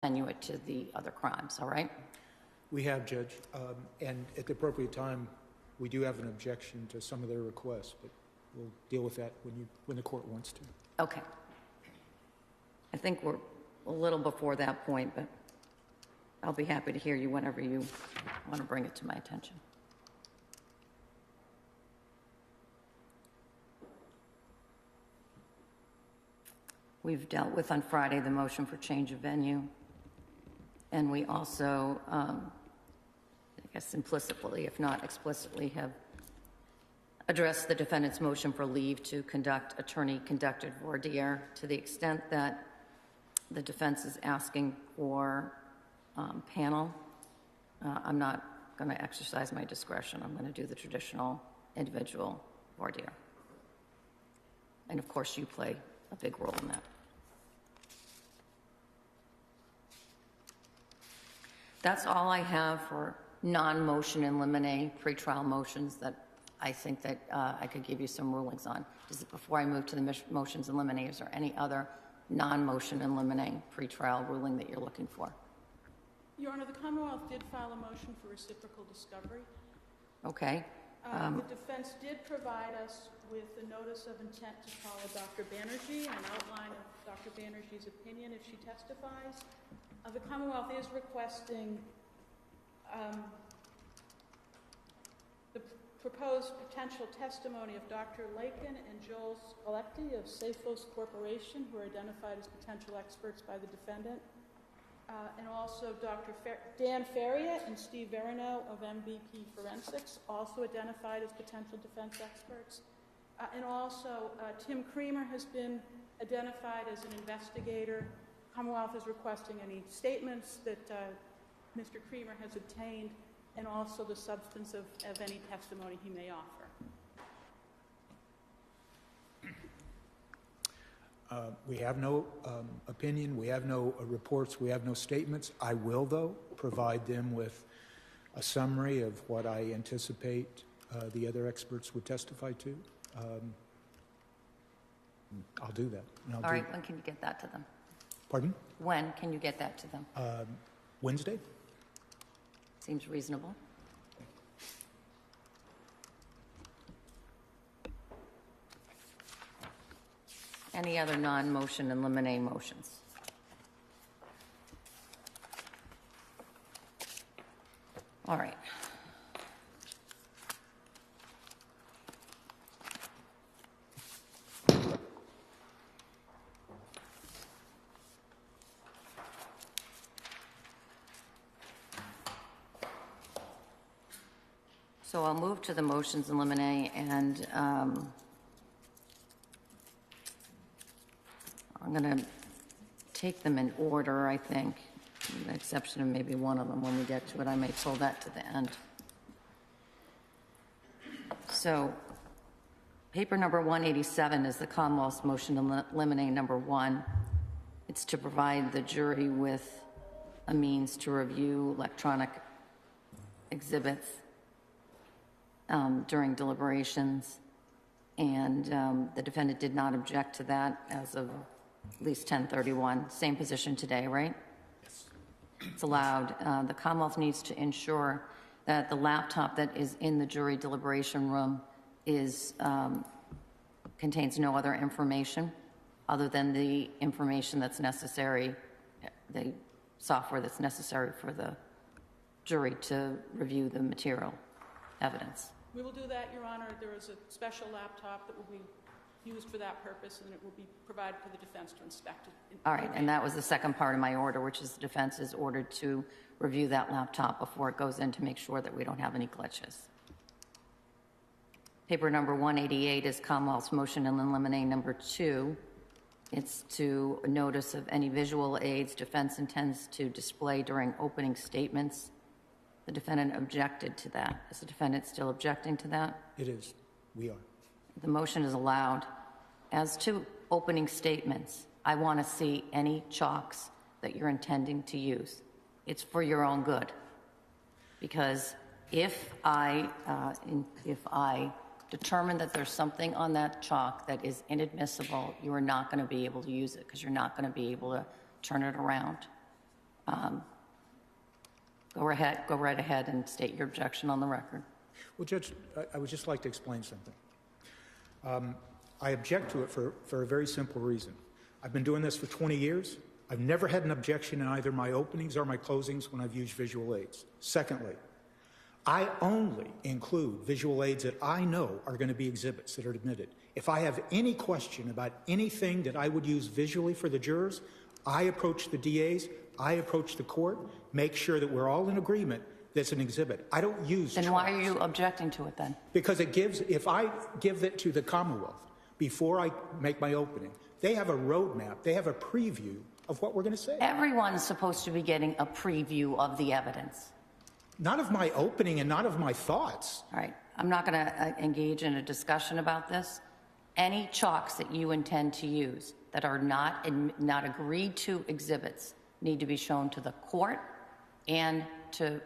continue it to the other crimes, all right? We have, Judge, and at the appropriate time, we do have an objection to some of their requests, but we'll deal with that when the court wants to. Okay. I think we're a little before that point, but I'll be happy to hear you whenever you want to bring it to my attention. We've dealt with on Friday the motion for change of venue, and we also, I guess implicitly, if not explicitly, have addressed the defendant's motion for leave to conduct attorney-conducted voir dire to the extent that the defense is asking for panel. I'm not going to exercise my discretion. I'm going to do the traditional individual voir dire. And of course, you play a big role in that. That's all I have for non-motion in limine pretrial motions that I think that I could give you some rulings on. Before I move to the motions in limine, is there any other non-motion in limine pretrial ruling that you're looking for? Your Honor, the Commonwealth did file a motion for reciprocal discovery. Okay. The defense did provide us with a notice of intent to call Dr. Banerjee and an outline of Dr. Banerjee's opinion if she testifies. The Commonwealth is requesting the proposed potential testimony of Dr. Lakin and Joel Scaletti of Safos Corporation, who are identified as potential experts by the defendant, and also Dr. Dan Feria and Steve Verino of MVP Forensics, also identified as potential defense experts. And also Tim Creamer has been identified as an investigator. Commonwealth is requesting any statements that Mr. Creamer has obtained, and also the substance of any testimony he may offer. We have no opinion, we have no reports, we have no statements. I will, though, provide them with a summary of what I anticipate the other experts would testify to. I'll do that. All right, when can you get that to them? Pardon? When can you get that to them? Wednesday? Seems reasonable. Any other non-motion and limine motions? All right. So I'll move to the motions in limine, and I'm going to take them in order, I think, with the exception of maybe one of them. When we get to it, I may pull that to the end. So paper number 187 is the Commonwealth's motion to limine number 1. It's to provide the jury with a means to review electronic exhibits during deliberations, and the defendant did not object to that as of at least 10/31. Same position today, right? Yes. It's allowed. The Commonwealth needs to ensure that the laptop that is in the jury deliberation room is contains no other information other than the information that's necessary, the software that's necessary for the jury to review the material evidence. We will do that, Your Honor. There is a special laptop that will be used for that purpose, and it will be provided for the defense to inspect it. All right, and that was the second part of my order, which is the defense is ordered to review that laptop before it goes in to make sure that we don't have any glitches. Paper number 188 is Commonwealth's motion in limine number 2. It's to notice of any visual aids defense intends to display during opening statements. The defendant objected to that. Is the defendant still objecting to that? It is. We are. The motion is allowed. As to opening statements, I want to see any chalks that you're intending to use. It's for your own good. Because if I determine that there's something on that chalk that is inadmissible, you are not going to be able to use it because you're not going to be able to turn it around. Go right ahead and state your objection on the record. Well, Judge, I would just like to explain something. I object to it for a very simple reason. I've been doing this for 20 years. I've never had an objection in either my openings or my closings when I've used visual aids. Secondly, I only include visual aids that I know are going to be exhibits that are admitted. If I have any question about anything that I would use visually for the jurors, I approach the DAs, I approach the court, make sure that we're all in agreement that's an exhibit. I don't use Then charts. why are you objecting to it then? Because it gives, if I give it to the Commonwealth before I make my opening, they have a roadmap, they have a preview of what we're going to say. Everyone's supposed to be getting a preview of the evidence. Not of my opening and not of my thoughts. All right, I'm not going to engage in a discussion about this. Any chalks that you intend to use that are not agreed to exhibits need to be shown to the court and to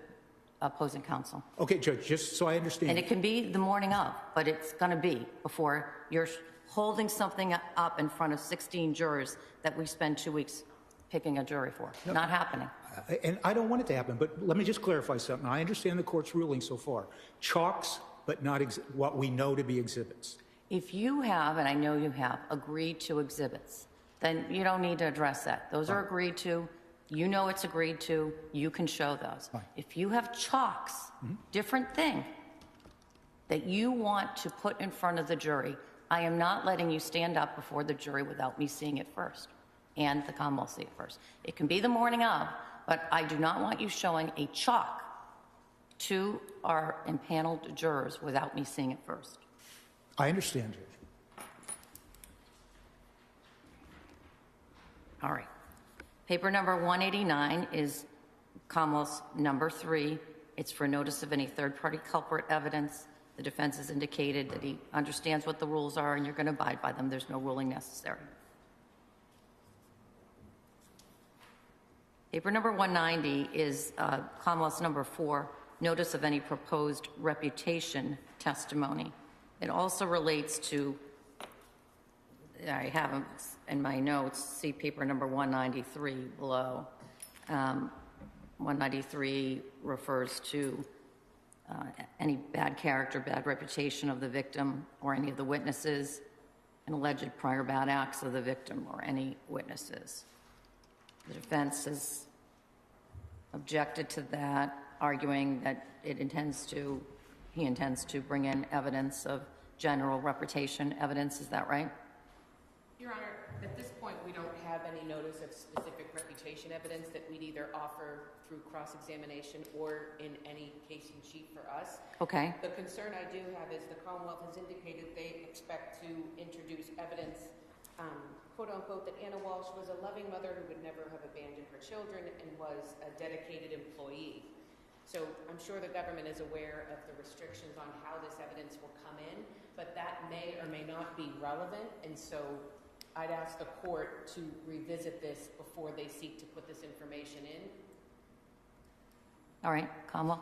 opposing counsel. Okay, Judge, just so I understand. And it can be the morning of, but it's going to be before you're holding something up in front of 16 jurors that we spend 2 weeks picking a jury for. No. Not happening. And I don't want it to happen, but let me just clarify something. I understand the court's ruling so far. Chalks, but not what we know to be exhibits. If you have, and I know you have, agreed to exhibits, then you don't need to address that. Those are agreed to. You know it's agreed to. You can show those. Fine. If you have chalks, different thing, that you want to put in front of the jury, I am not letting you stand up before the jury without me seeing it first, and the Commonwealth see it first. It can be the morning of, but I do not want you showing a chalk to our impaneled jurors without me seeing it first. I understand, Judge. All right. Paper number 189 is Commonwealth's number 3. It's for notice of any third-party culprit evidence. The defense has indicated that he understands what the rules are and you're going to abide by them. There's no ruling necessary. Paper number 190 is Commonwealth's number 4, notice of any proposed reputation testimony. It also relates to, I have them in my notes, see paper number 193 below. 193 refers to any bad character, bad reputation of the victim or any of the witnesses, and alleged prior bad acts of the victim or any witnesses. The defense has objected to that, arguing that he intends to bring in evidence of general reputation evidence. Is that right? Your Honor, at this point, we don't have any notice of specific reputation evidence that we'd either offer through cross-examination or in any casing sheet for us. Okay. The concern I do have is the Commonwealth has indicated they expect to introduce evidence, quote unquote, that Anna Walsh was a loving mother who would never have abandoned her children and was a dedicated employee. So I'm sure the government is aware of the restrictions on how this evidence will come in, but that may or may not be relevant, and so I'd ask the court to revisit this before they seek to put this information in. All right, Kamala.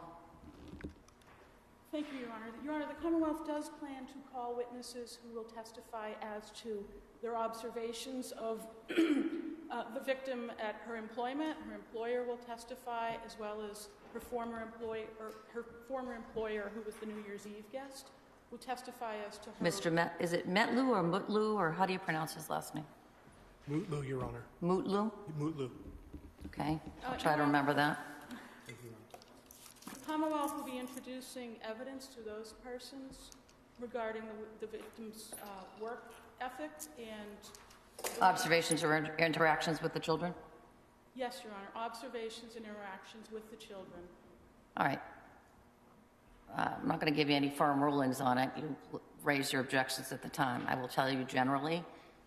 Thank you, Your Honor. Your Honor, the Commonwealth does plan to call witnesses who will testify as to their observations of the victim at her employment. Her employer will testify, as well as her former employer, who was the New Year's Eve guest, will testify as to her. Is it Metlu or Mutlu, or how do you pronounce his last name? Mutlu, Your Honor. Mutlu? Mutlu. Okay, I'll try to remember that. Thank you, Your Honor. The Commonwealth will be introducing evidence to those persons regarding the victim's work ethic and Observations or interactions with the children? yes, Your Honor, observations and interactions with the children. All right. I'm not going to give you any firm rulings on it. You raised your objections at the time. I will tell you generally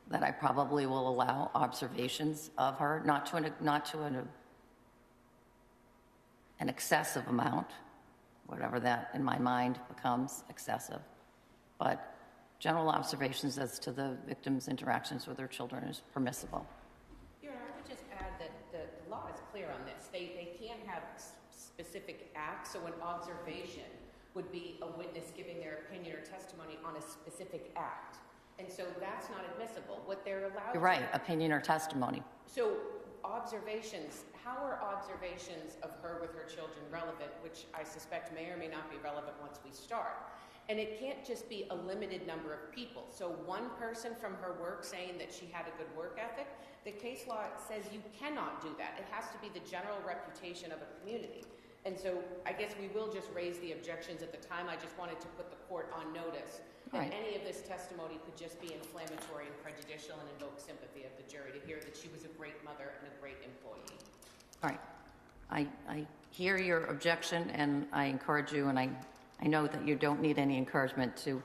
that I probably will allow observations of her, not to an excessive amount, whatever that in my mind becomes excessive, but general observations as to the victim's interactions with her children is permissible. Your Honor, I would just add that the law is clear on this. They can't have specific acts, so an observation would be a witness giving their opinion or testimony on a specific act. And so that's not admissible. What they're allowed You're right, opinion or testimony. So observations, how are observations of her with her children relevant, which I suspect may or may not be relevant once we start? And it can't just be a limited number of people. So one person from her work saying that she had a good work ethic, the case law says you cannot do that. It has to be the general reputation of a community. And so I guess we will just raise the objections at the time. I just wanted to put the court on notice that Right. any of this testimony could just be inflammatory and prejudicial and invoke sympathy of the jury to hear that she was a great mother and a great employee. All right. I hear your objection, and I encourage you, and I know that you don't need any encouragement to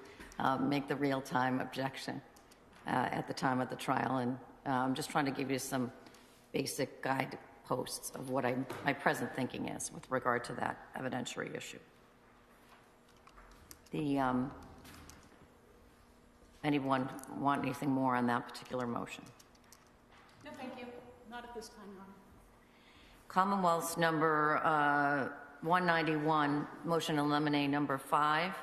make the real-time objection at the time of the trial, and I'm just trying to give you some basic guideposts of what my present thinking is with regard to that evidentiary issue. Anyone want anything more on that particular motion? No, thank you. Not at this time, Your Honor. Commonwealth's number 191, motion to eliminate number 5,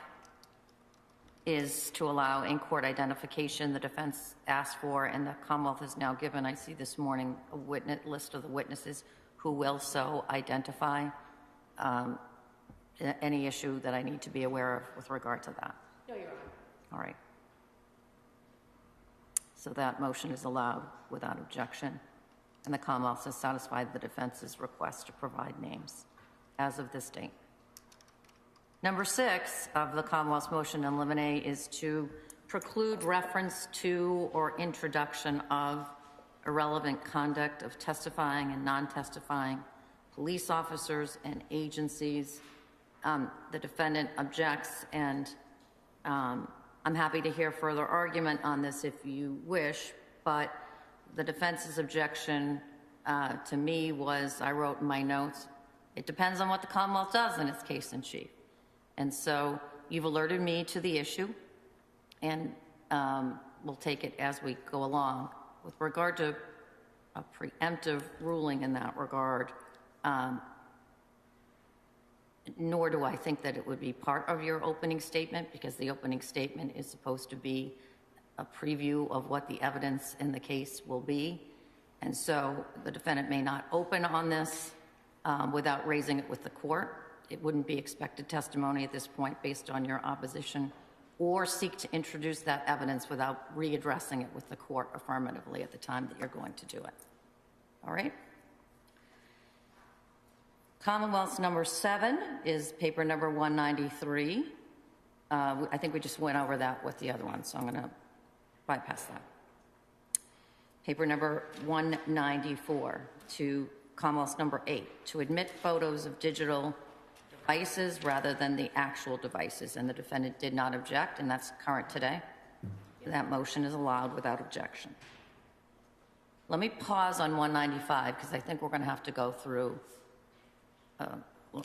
is to allow in-court identification the defense asked for, and the Commonwealth has now given, I see this morning, a list of the witnesses who will so identify. Any issue that I need to be aware of with regard to that? No, Your Honor. All right. So that motion is allowed without objection, and the Commonwealth has satisfied the defense's request to provide names as of this date. Number 6 of the Commonwealth's motion to eliminate is to preclude reference to or introduction of irrelevant conduct of testifying and non-testifying police officers and agencies. The defendant objects, and I'm happy to hear further argument on this if you wish, but the defense's objection to me was, I wrote in my notes, it depends on what the Commonwealth does in its case in chief. And so you've alerted me to the issue, and we'll take it as we go along. With regard to a preemptive ruling in that regard, nor do I think that it would be part of your opening statement, because the opening statement is supposed to be a preview of what the evidence in the case will be. And so the defendant may not open on this without raising it with the court. It wouldn't be expected testimony at this point based on your opposition, or seek to introduce that evidence without readdressing it with the court affirmatively at the time that you're going to do it. All right? Commonwealth's number 7 is paper number 193. I think we just went over that with the other one, so I'm going to bypass that. Paper number 194 to Commonwealth's number 8, to admit photos of digital devices rather than the actual devices, and the defendant did not object, and that's current today. That motion is allowed without objection. Let me pause on 195, because I think we're going to have to go through.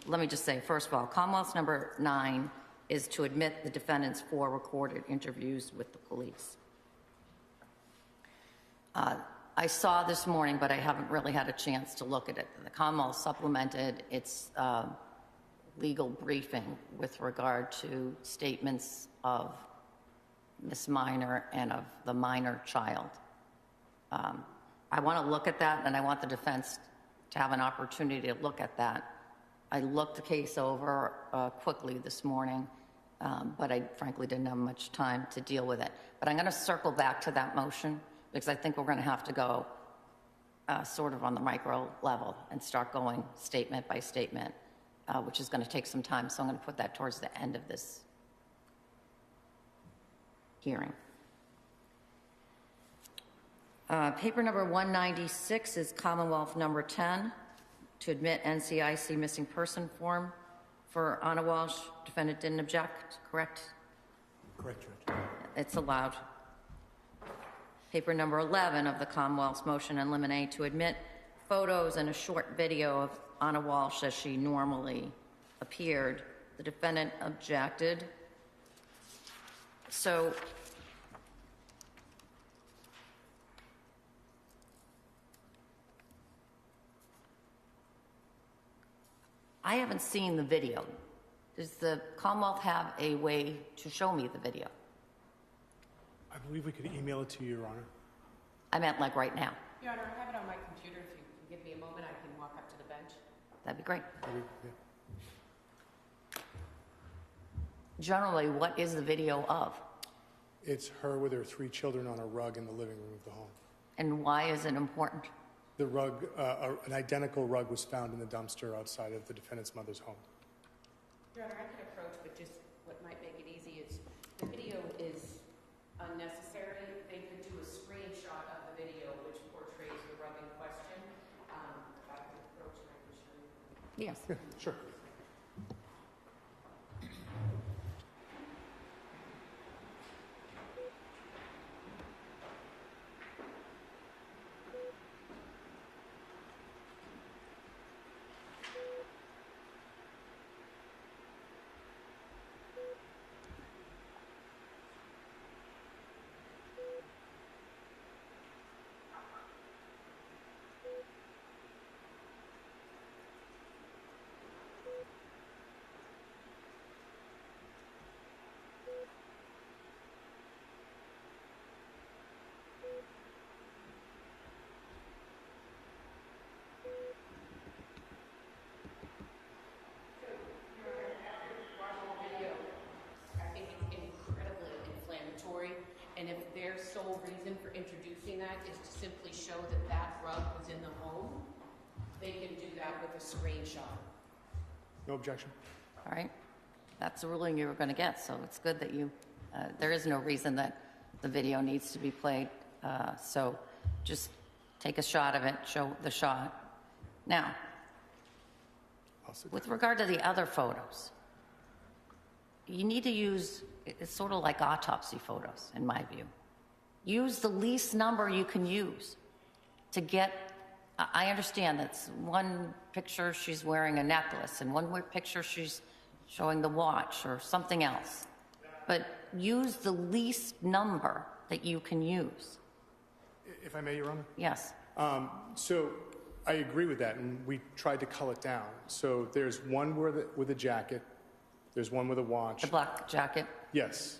Let me just say, first of all, Commonwealth's number 9 is to admit the defendant's 4 recorded interviews with the police. I saw this morning, but I haven't really had a chance to look at it. The Commonwealth supplemented its legal briefing with regard to statements of Miss Minor and of the minor child. I want to look at that, and I want the defense to have an opportunity to look at that. I looked the case over quickly this morning, but I frankly didn't have much time to deal with it. But I'm going to circle back to that motion, because I think we're going to have to go sort of on the micro level and start going statement by statement, which is going to take some time. So I'm going to put that towards the end of this hearing. Paper number 196 is Commonwealth number 10, to admit NCIC missing person form for Anna Walsh. Defendant didn't object, correct? Correct, Judge. It's allowed. Paper number 11 of the Commonwealth's motion in limine, to admit photos and a short video of Anna Walsh as she normally appeared. The defendant objected. So I haven't seen the video. Does the Commonwealth have a way to show me the video? I believe we could email it to you, Your Honor. I meant like right now. Your Honor, I have it on my computer if you give me a moment, I can walk up to the bench. That'd be great. Yeah. Generally, what is the video of? It's her with her 3 children on a rug in the living room of the home. And why is it important? The rug, an identical rug was found in the dumpster outside of the defendant's mother's home. Your Honor, I can approach, but just what might make it easy is the video is unnecessary. They could do a screenshot of the video which portrays the rug in question. I can approach and I can show you. Yes. Yeah, sure. I think it's incredibly inflammatory, and if their sole reason for introducing that is to simply show that that rug was in the home, they can do that with a screenshot. No objection. All right. That's the ruling you were going to get, so it's good that you, there is no reason that the video needs to be played. So just take a shot of it, show the shot. Now, I'll sit with regard to the other photos, you need to use, it's sort of like autopsy photos, in my view. Use the least number you can use to get, I understand that's one picture she's wearing a necklace and one picture she's showing the watch or something else. But use the least number that you can use. If I may, Your Honor? Yes. So I agree with that, and we tried to cull it down. So there's one with a jacket, there's one with a watch. The black jacket. Yes.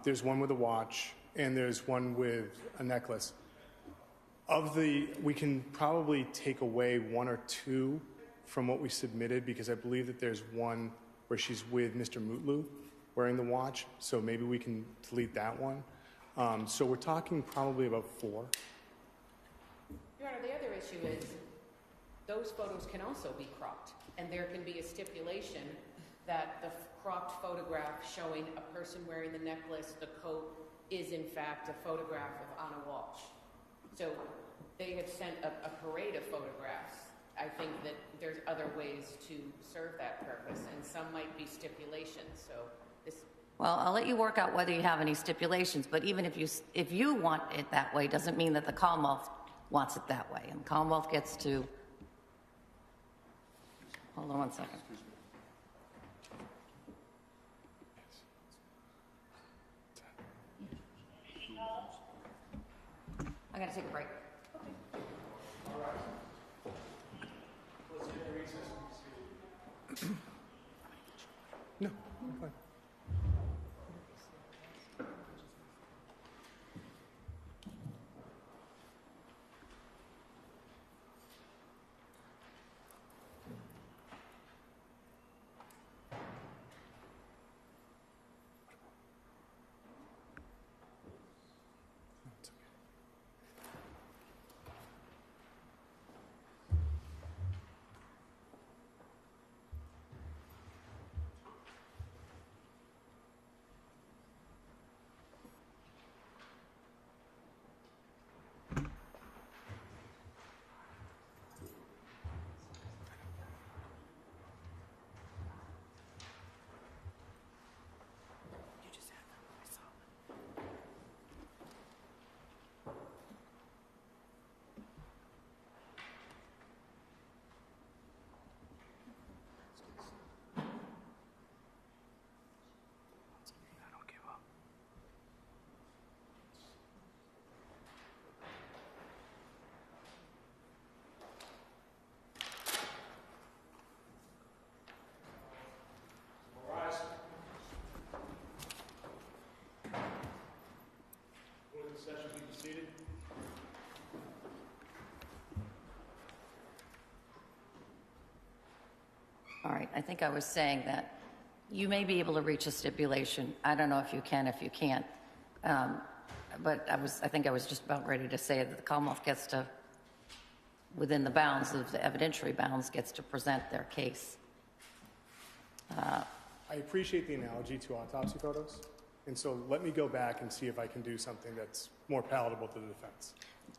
There's one with a watch, and there's one with a necklace. We can probably take away 1 or 2 from what we submitted, because I believe that there's one where she's with Mr. Mutlu wearing the watch, so maybe we can delete that one. So we're talking probably about 4. Your Honor, the other issue is those photos can also be cropped, and there can be a stipulation that the cropped photograph showing a person wearing the necklace, the coat, is in fact a photograph of Anna Walsh. So they have sent a parade of photographs. I think that there's other ways to serve that purpose, and some might be stipulations. So this. Well, I'll let you work out whether you have any stipulations, but even if you want it that way, doesn't mean that the Commonwealth wants it that way. And the Commonwealth gets to, hold on one second. I gotta take a break. No, I'm fine. All right, I think I was saying that you may be able to reach a stipulation. I don't know if you can, if you can't. But I think I was just about ready to say that the Commonwealth gets to, within the bounds of the evidentiary bounds, gets to present their case. I appreciate the analogy to autopsy photos, and so let me go back and see if I can do something that's more palatable to the defense.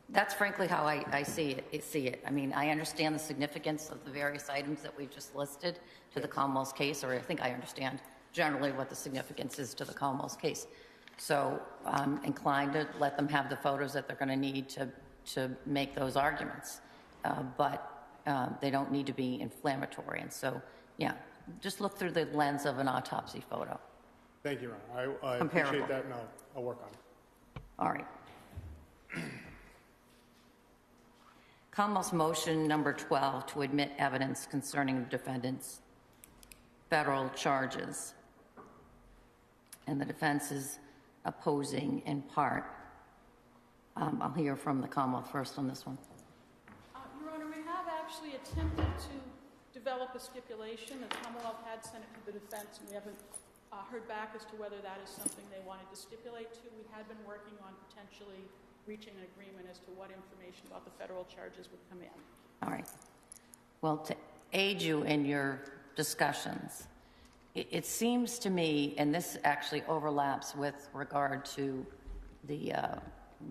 That's frankly how I see it. I mean, I understand the significance of the various items that we've just listed to the Commonwealth's case, or I think I understand generally what the significance is to the Commonwealth's case. So I'm inclined to let them have the photos that they're going to need to make those arguments. But they don't need to be inflammatory. And so, yeah, just look through the lens of an autopsy photo. Thank you, Your Honor. I appreciate that, and I'll work on it. All right. Commonwealth's motion number 12 to admit evidence concerning the defendant's federal charges. And the defense is opposing in part. I'll hear from the Commonwealth first on this one. Your Honor, we have actually attempted to develop a stipulation. The Commonwealth had sent it to the defense, and we haven't heard back as to whether that is something they wanted to stipulate to. We had been working on potentially reaching an agreement as to what information about the federal charges would come in. All right. Well, to aid you in your discussions, it seems to me, and this actually overlaps with regard to the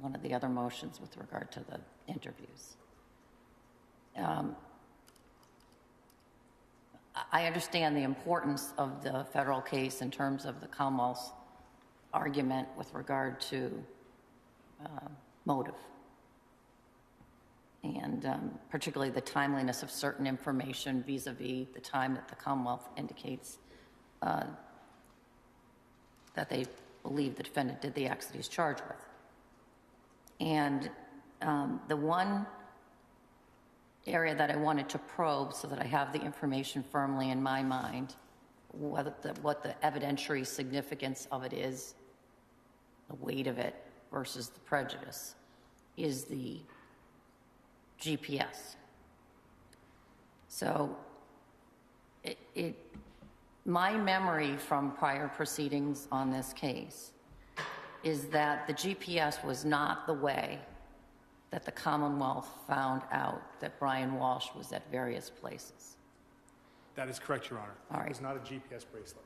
one of the other motions with regard to the interviews. I understand the importance of the federal case in terms of the Commonwealth's argument with regard to motive, and particularly the timeliness of certain information vis-a-vis the time that the Commonwealth indicates that they believe the defendant did the acts that he's charged with. And the one area that I wanted to probe so that I have the information firmly in my mind, what the evidentiary significance of it is, the weight of it versus the prejudice, is the GPS. So my memory from prior proceedings on this case is that the GPS was not the way that the Commonwealth found out that Brian Walshe was at various places. That is correct, Your Honor. All right. It was not a GPS bracelet.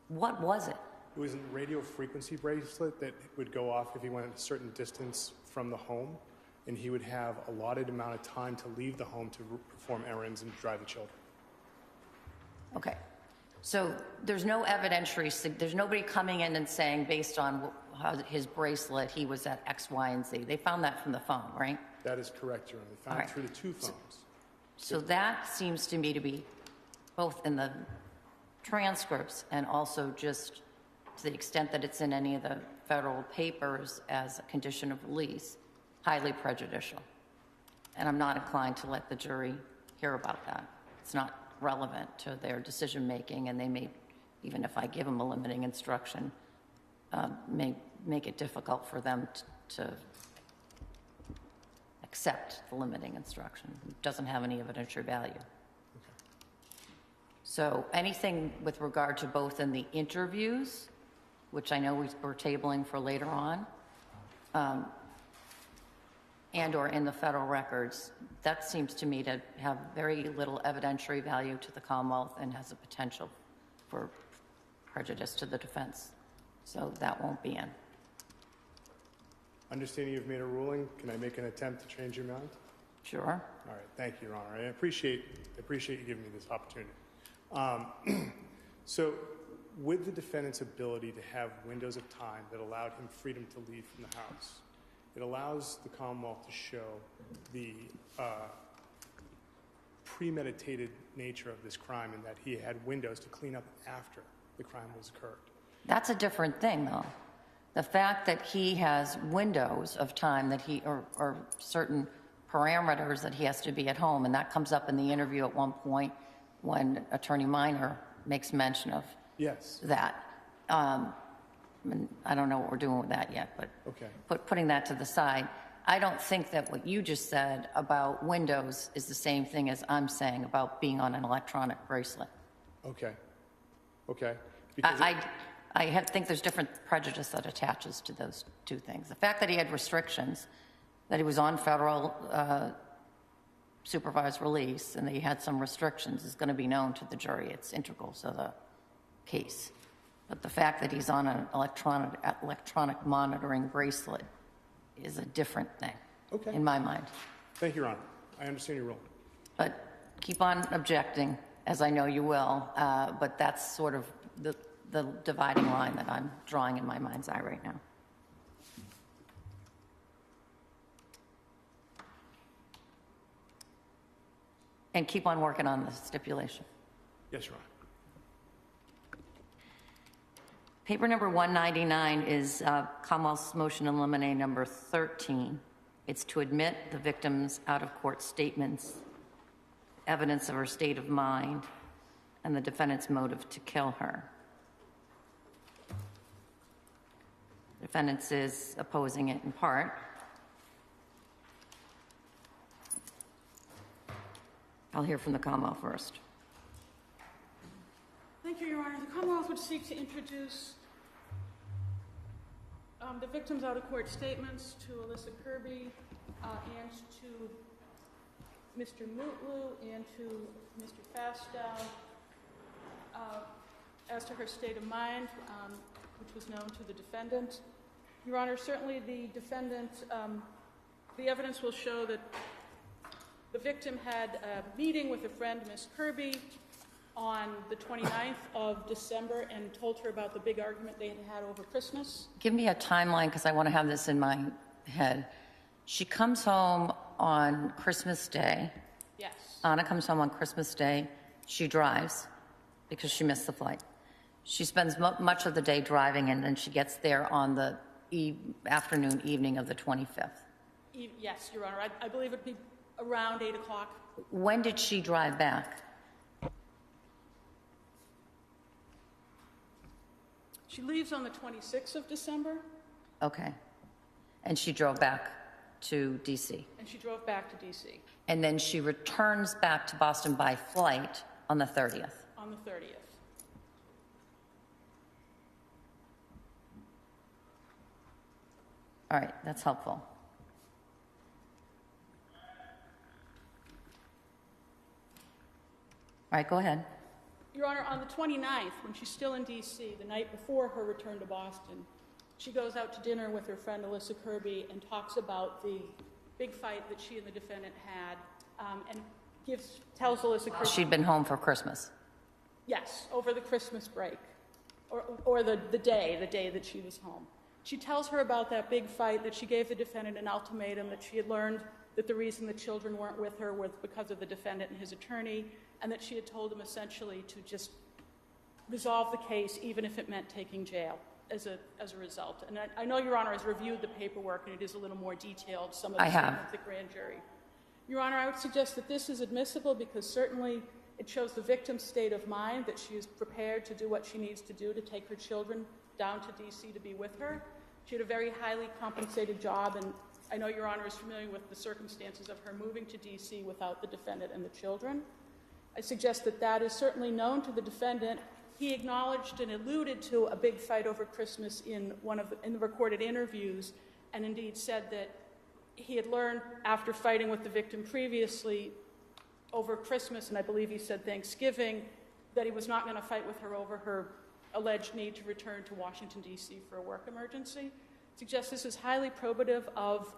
What was it? It was a radio frequency bracelet that would go off if he went a certain distance from the home, and he would have allotted amount of time to leave the home to perform errands and drive the children. Okay. So there's no evidentiary, there's nobody coming in and saying based on how his bracelet, he was at X, Y, and Z. They found that from the phone, right? That is correct, Your Honor. They found All it right. through the two phones. So that seems to me to be both in the transcripts and also just to the extent that it's in any of the federal papers as a condition of release, highly prejudicial. And I'm not inclined to let the jury hear about that. It's not relevant to their decision-making, and they may, even if I give them a limiting instruction, may make it difficult for them to accept the limiting instruction. It doesn't have any evidentiary value. So anything with regard to both in the interviews, which I know we're tabling for later on, and or in the federal records, that seems to me to have very little evidentiary value to the Commonwealth and has a potential for prejudice to the defense. So that won't be in. Understanding you've made a ruling, can I make an attempt to change your mind? Sure. All right, thank you, Your Honor. I appreciate you giving me this opportunity. So with the defendant's ability to have windows of time that allowed him freedom to leave from the house, it allows the Commonwealth to show the premeditated nature of this crime and that he had windows to clean up after the crime was occurred. That's a different thing, though. The fact that he has windows of time that he, or certain parameters that he has to be at home, and that comes up in the interview at one point when Attorney Minor makes mention of Yes. that. I don't know what we're doing with that yet, but Okay. putting that to the side, I don't think that what you just said about windows is the same thing as I'm saying about being on an electronic bracelet. Okay. Okay. Because I think there's different prejudice that attaches to those two things. The fact that he had restrictions, that he was on federal supervised release, and that he had some restrictions is going to be known to the jury. It's integral to the case. But the fact that he's on an electronic monitoring bracelet is a different thing, Okay. in my mind. Thank you, Your Honor. I understand your role. But keep on objecting, as I know you will, but that's sort of the dividing line that I'm drawing in my mind's eye right now. And keep on working on the stipulation. Yes, Your Honor. Paper number 199 is Commonwealth's motion in limine number 13. It's to admit the victim's out-of-court statements, evidence of her state of mind, and the defendant's motive to kill her. The defendant is opposing it in part. I'll hear from the Commonwealth first. Thank you, Your Honor. The Commonwealth would seek to introduce the victim's out-of-court statements to Alyssa Kirby and to Mr. Mutlu and to Mr. Fastow as to her state of mind, which was known to the defendant. Your Honor, certainly the defendant, the evidence will show that the victim had a meeting with a friend, Miss Kirby, on the 29th of December and told her about the big argument they had had over Christmas. Give me a timeline because I want to have this in my head. She comes home on Christmas Day. Yes. Anna comes home on Christmas Day. She drives because she missed the flight. She spends much of the day driving, and then she gets there on the afternoon, evening of the 25th. Yes, Your Honor. I believe it would be around 8 o'clock. When did she drive back? She leaves on the 26th of December. Okay. And she drove back to D.C. And she drove back to D.C. And then she returns back to Boston by flight on the 30th. On the 30th. All right, that's helpful. All right, go ahead. Your Honor, on the 29th, when she's still in D.C., the night before her return to Boston, she goes out to dinner with her friend Alyssa Kirby and talks about the big fight that she and the defendant had, and tells Alyssa Kirby... She'd been home for Christmas. Yes, over the Christmas break, or the day that she was home. She tells her about that big fight, that she gave the defendant an ultimatum, that she had learned that the reason the children weren't with her was because of the defendant and his attorney, and that she had told him essentially to just resolve the case, even if it meant taking jail as a result. And I know Your Honor has reviewed the paperwork, and it is a little more detailed, some of the statements of the grand jury. Your Honor, I would suggest that this is admissible because certainly it shows the victim's state of mind, that she is prepared to do what she needs to do to take her children down to D.C. to be with her. She had a very highly compensated job, and I know Your Honor is familiar with the circumstances of her moving to D.C. without the defendant and the children. I suggest that that is certainly known to the defendant. He acknowledged and alluded to a big fight over Christmas in the recorded interviews, and indeed said that he had learned after fighting with the victim previously over Christmas, and I believe he said Thanksgiving, that he was not going to fight with her over her alleged need to return to Washington, D.C. for a work emergency. I suggest this is highly probative of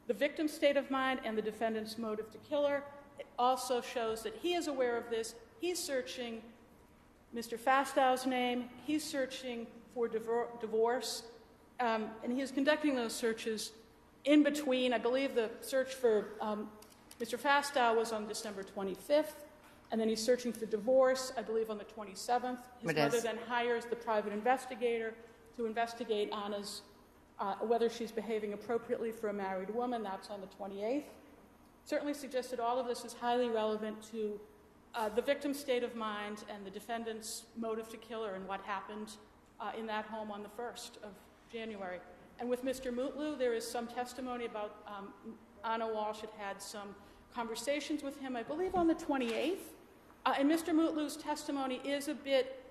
the victim's state of mind and the defendant's motive to kill her. It also shows that he is aware of this. He's searching Mr. Fastow's name. He's searching for divorce. And he is conducting those searches in between. I believe the search for Mr. Fastow was on December 25th. And then he's searching for divorce, I believe, on the 27th. His mother then hires the private investigator to investigate Anna's, whether she's behaving appropriately for a married woman. That's on the 28th. Certainly suggested all of this is highly relevant to the victim's state of mind and the defendant's motive to kill her and what happened in that home on the 1st of January. And with Mr. Mutlu, there is some testimony about Anna Walsh had some conversations with him, I believe on the 28th. And Mr. Mutlu's testimony is a bit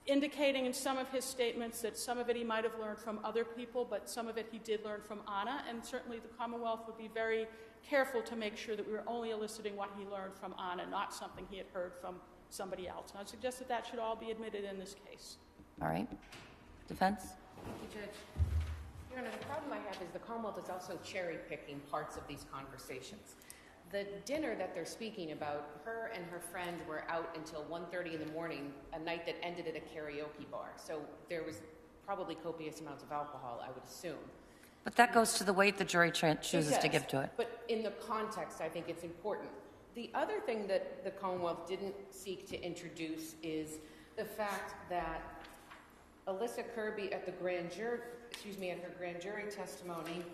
indicating in some of his statements that some of it he might have learned from other people, but some of it he did learn from Anna, and certainly the Commonwealth would be very careful to make sure that we were only eliciting what he learned from Anna, not something he had heard from somebody else. And I would suggest that that should all be admitted in this case. All right. Defense? Thank you, Judge. Your Honor, the problem I have is the Commonwealth is also cherry-picking parts of these conversations. The dinner that they're speaking about, her and her friend were out until 1:30 in the morning, a night that ended at a karaoke bar. So there was probably copious amounts of alcohol, I would assume. But that goes to the weight the jury chooses to give to it. But in the context, I think it's important. The other thing that the Commonwealth didn't seek to introduce is the fact that Alyssa Kirby at the grand jury, at her grand jury testimony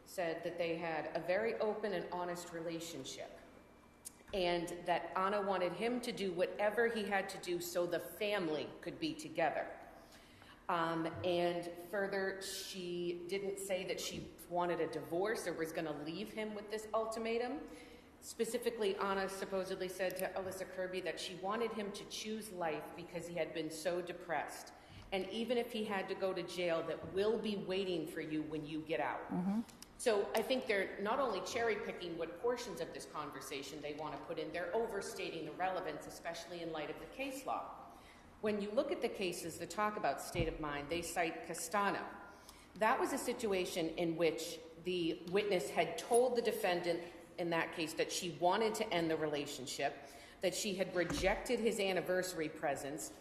said that they had a very open and honest relationship, and that Anna wanted him to do whatever he had to do so the family could be together. And further, she didn't say that she wanted a divorce or was going to leave him with this ultimatum. Specifically, Anna supposedly said to Alyssa Kirby that she wanted him to choose life because he had been so depressed. And even if he had to go to jail, that will be waiting for you when you get out. Mm-hmm. So I think they're not only cherry-picking what portions of this conversation they want to put in, they're overstating the relevance, especially in light of the case law. When you look at the cases that talk about state of mind, they cite Castano. That was a situation in which the witness had told the defendant in that case that she wanted to end the relationship, that she had rejected his anniversary presents,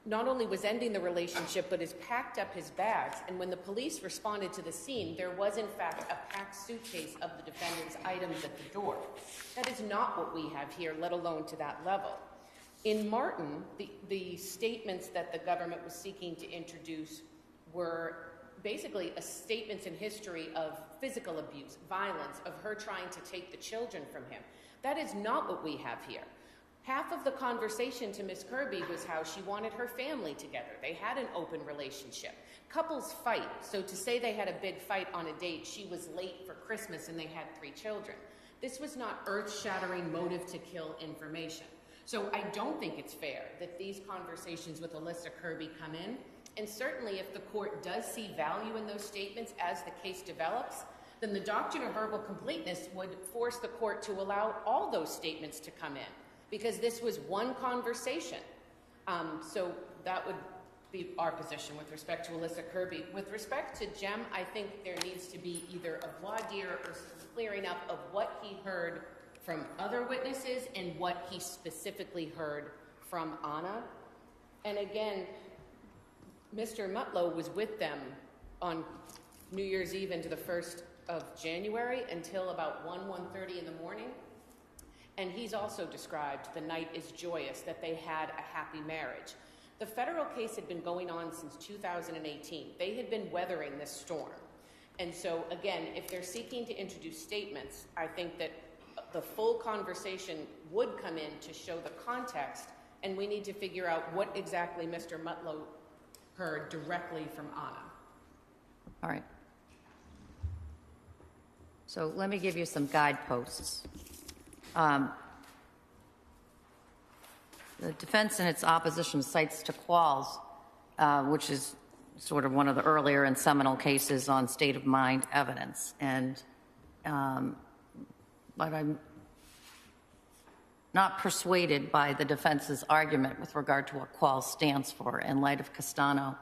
not only was ending the relationship, but has packed up his bags. And when the police responded to the scene, there was in fact a packed suitcase of the defendant's items at the door. That is not what we have here, let alone to that level. In Martin, the statements that the government was seeking to introduce were basically statements in history of physical abuse, violence, of her trying to take the children from him. That is not what we have here. Half of the conversation to Miss Kirby was how she wanted her family together. They had an open relationship. Couples fight, so to say they had a big fight on a date, she was late for Christmas and they had 3 children. This was not earth-shattering motive to kill information. So I don't think it's fair that these conversations with Alyssa Kirby come in, and certainly if the court does see value in those statements as the case develops, then the doctrine of verbal completeness would force the court to allow all those statements to come in, because this was one conversation. So that would be our position with respect to Alyssa Kirby. With respect to Jem, I think there needs to be either a voir dire or some clearing up of what he heard from other witnesses and what he specifically heard from Anna. And again, Mr. Mutlow was with them on New Year's Eve into the 1st of January until about 1:30 in the morning. And he's also described the night as joyous, that they had a happy marriage. The federal case had been going on since 2018. They had been weathering this storm. And so, again, if they're seeking to introduce statements, I think that the full conversation would come in to show the context, and we need to figure out what exactly Mr. Mutlow heard directly from Anna. All right. So let me give you some guideposts. The defense in its opposition cites to Qualls, which is sort of one of the earlier and seminal cases on state of mind evidence. And but I'm not persuaded by the defense's argument with regard to what Qualls stands for in light of Castano,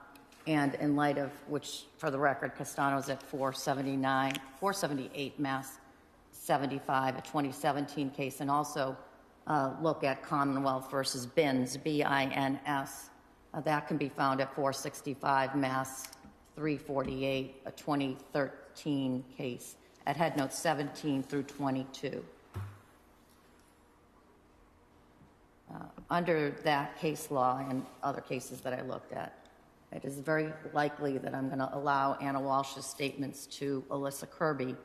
and in light of which, for the record, Castano's at 478 Mass 75, a 2017 case, and also look at Commonwealth versus Bins, B-I-N-S. That can be found at 465 Mass 348, a 2013 case, at head notes 17 through 22. Under that case law and other cases that I looked at, it is very likely that I'm going to allow Anna Walsh's statements to Alyssa Kirby,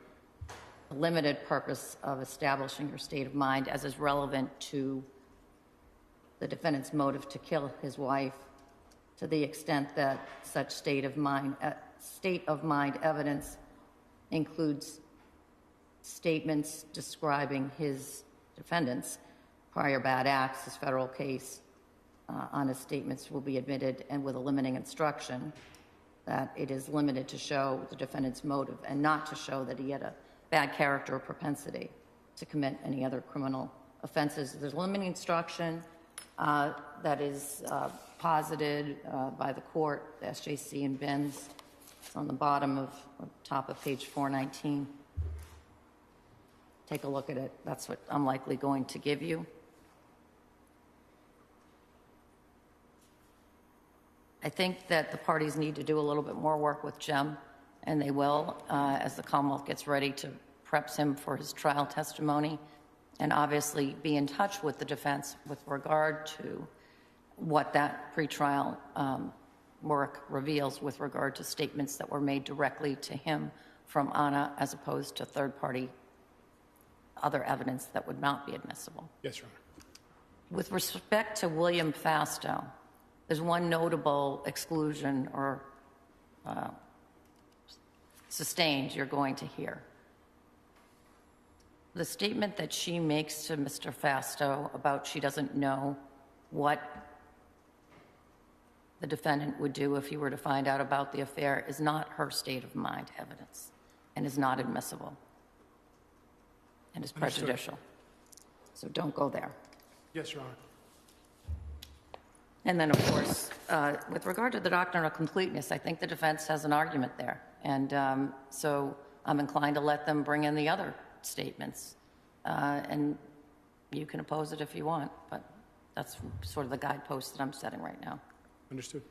the limited purpose of establishing her state of mind as is relevant to the defendant's motive to kill his wife, to the extent that such state of mind state of mind evidence includes statements describing his defendant's prior bad acts, his federal case. Honest statements will be admitted, and with a limiting instruction that it is limited to show the defendant's motive and not to show that he had a bad character or propensity to commit any other criminal offenses. There's a limiting instruction that is posited by the court, the SJC and Benz. It's on the bottom of top of page 419. Take a look at it. That's what I'm likely going to give you. I think that the parties need to do a little bit more work with Jem, and they will, as the Commonwealth gets ready to prep him for his trial testimony, and obviously be in touch with the defense with regard to what that pretrial work reveals with regard to statements that were made directly to him from Anna, as opposed to third-party other evidence that would not be admissible. Yes, Your Honor. With respect to William Fastow, there's one notable exclusion or sustained you're going to hear. The statement that she makes to Mr. Fastow about she doesn't know what the defendant would do if he were to find out about the affair is not her state of mind evidence and is not admissible and is prejudicial. So don't go there. Yes, Your Honor. And then, of course, with regard to the doctrine of completeness, I think the defense has an argument there. And so I'm inclined to let them bring in the other statements. And you can oppose it if you want, but that's sort of the guidepost that I'm setting right now. Understood.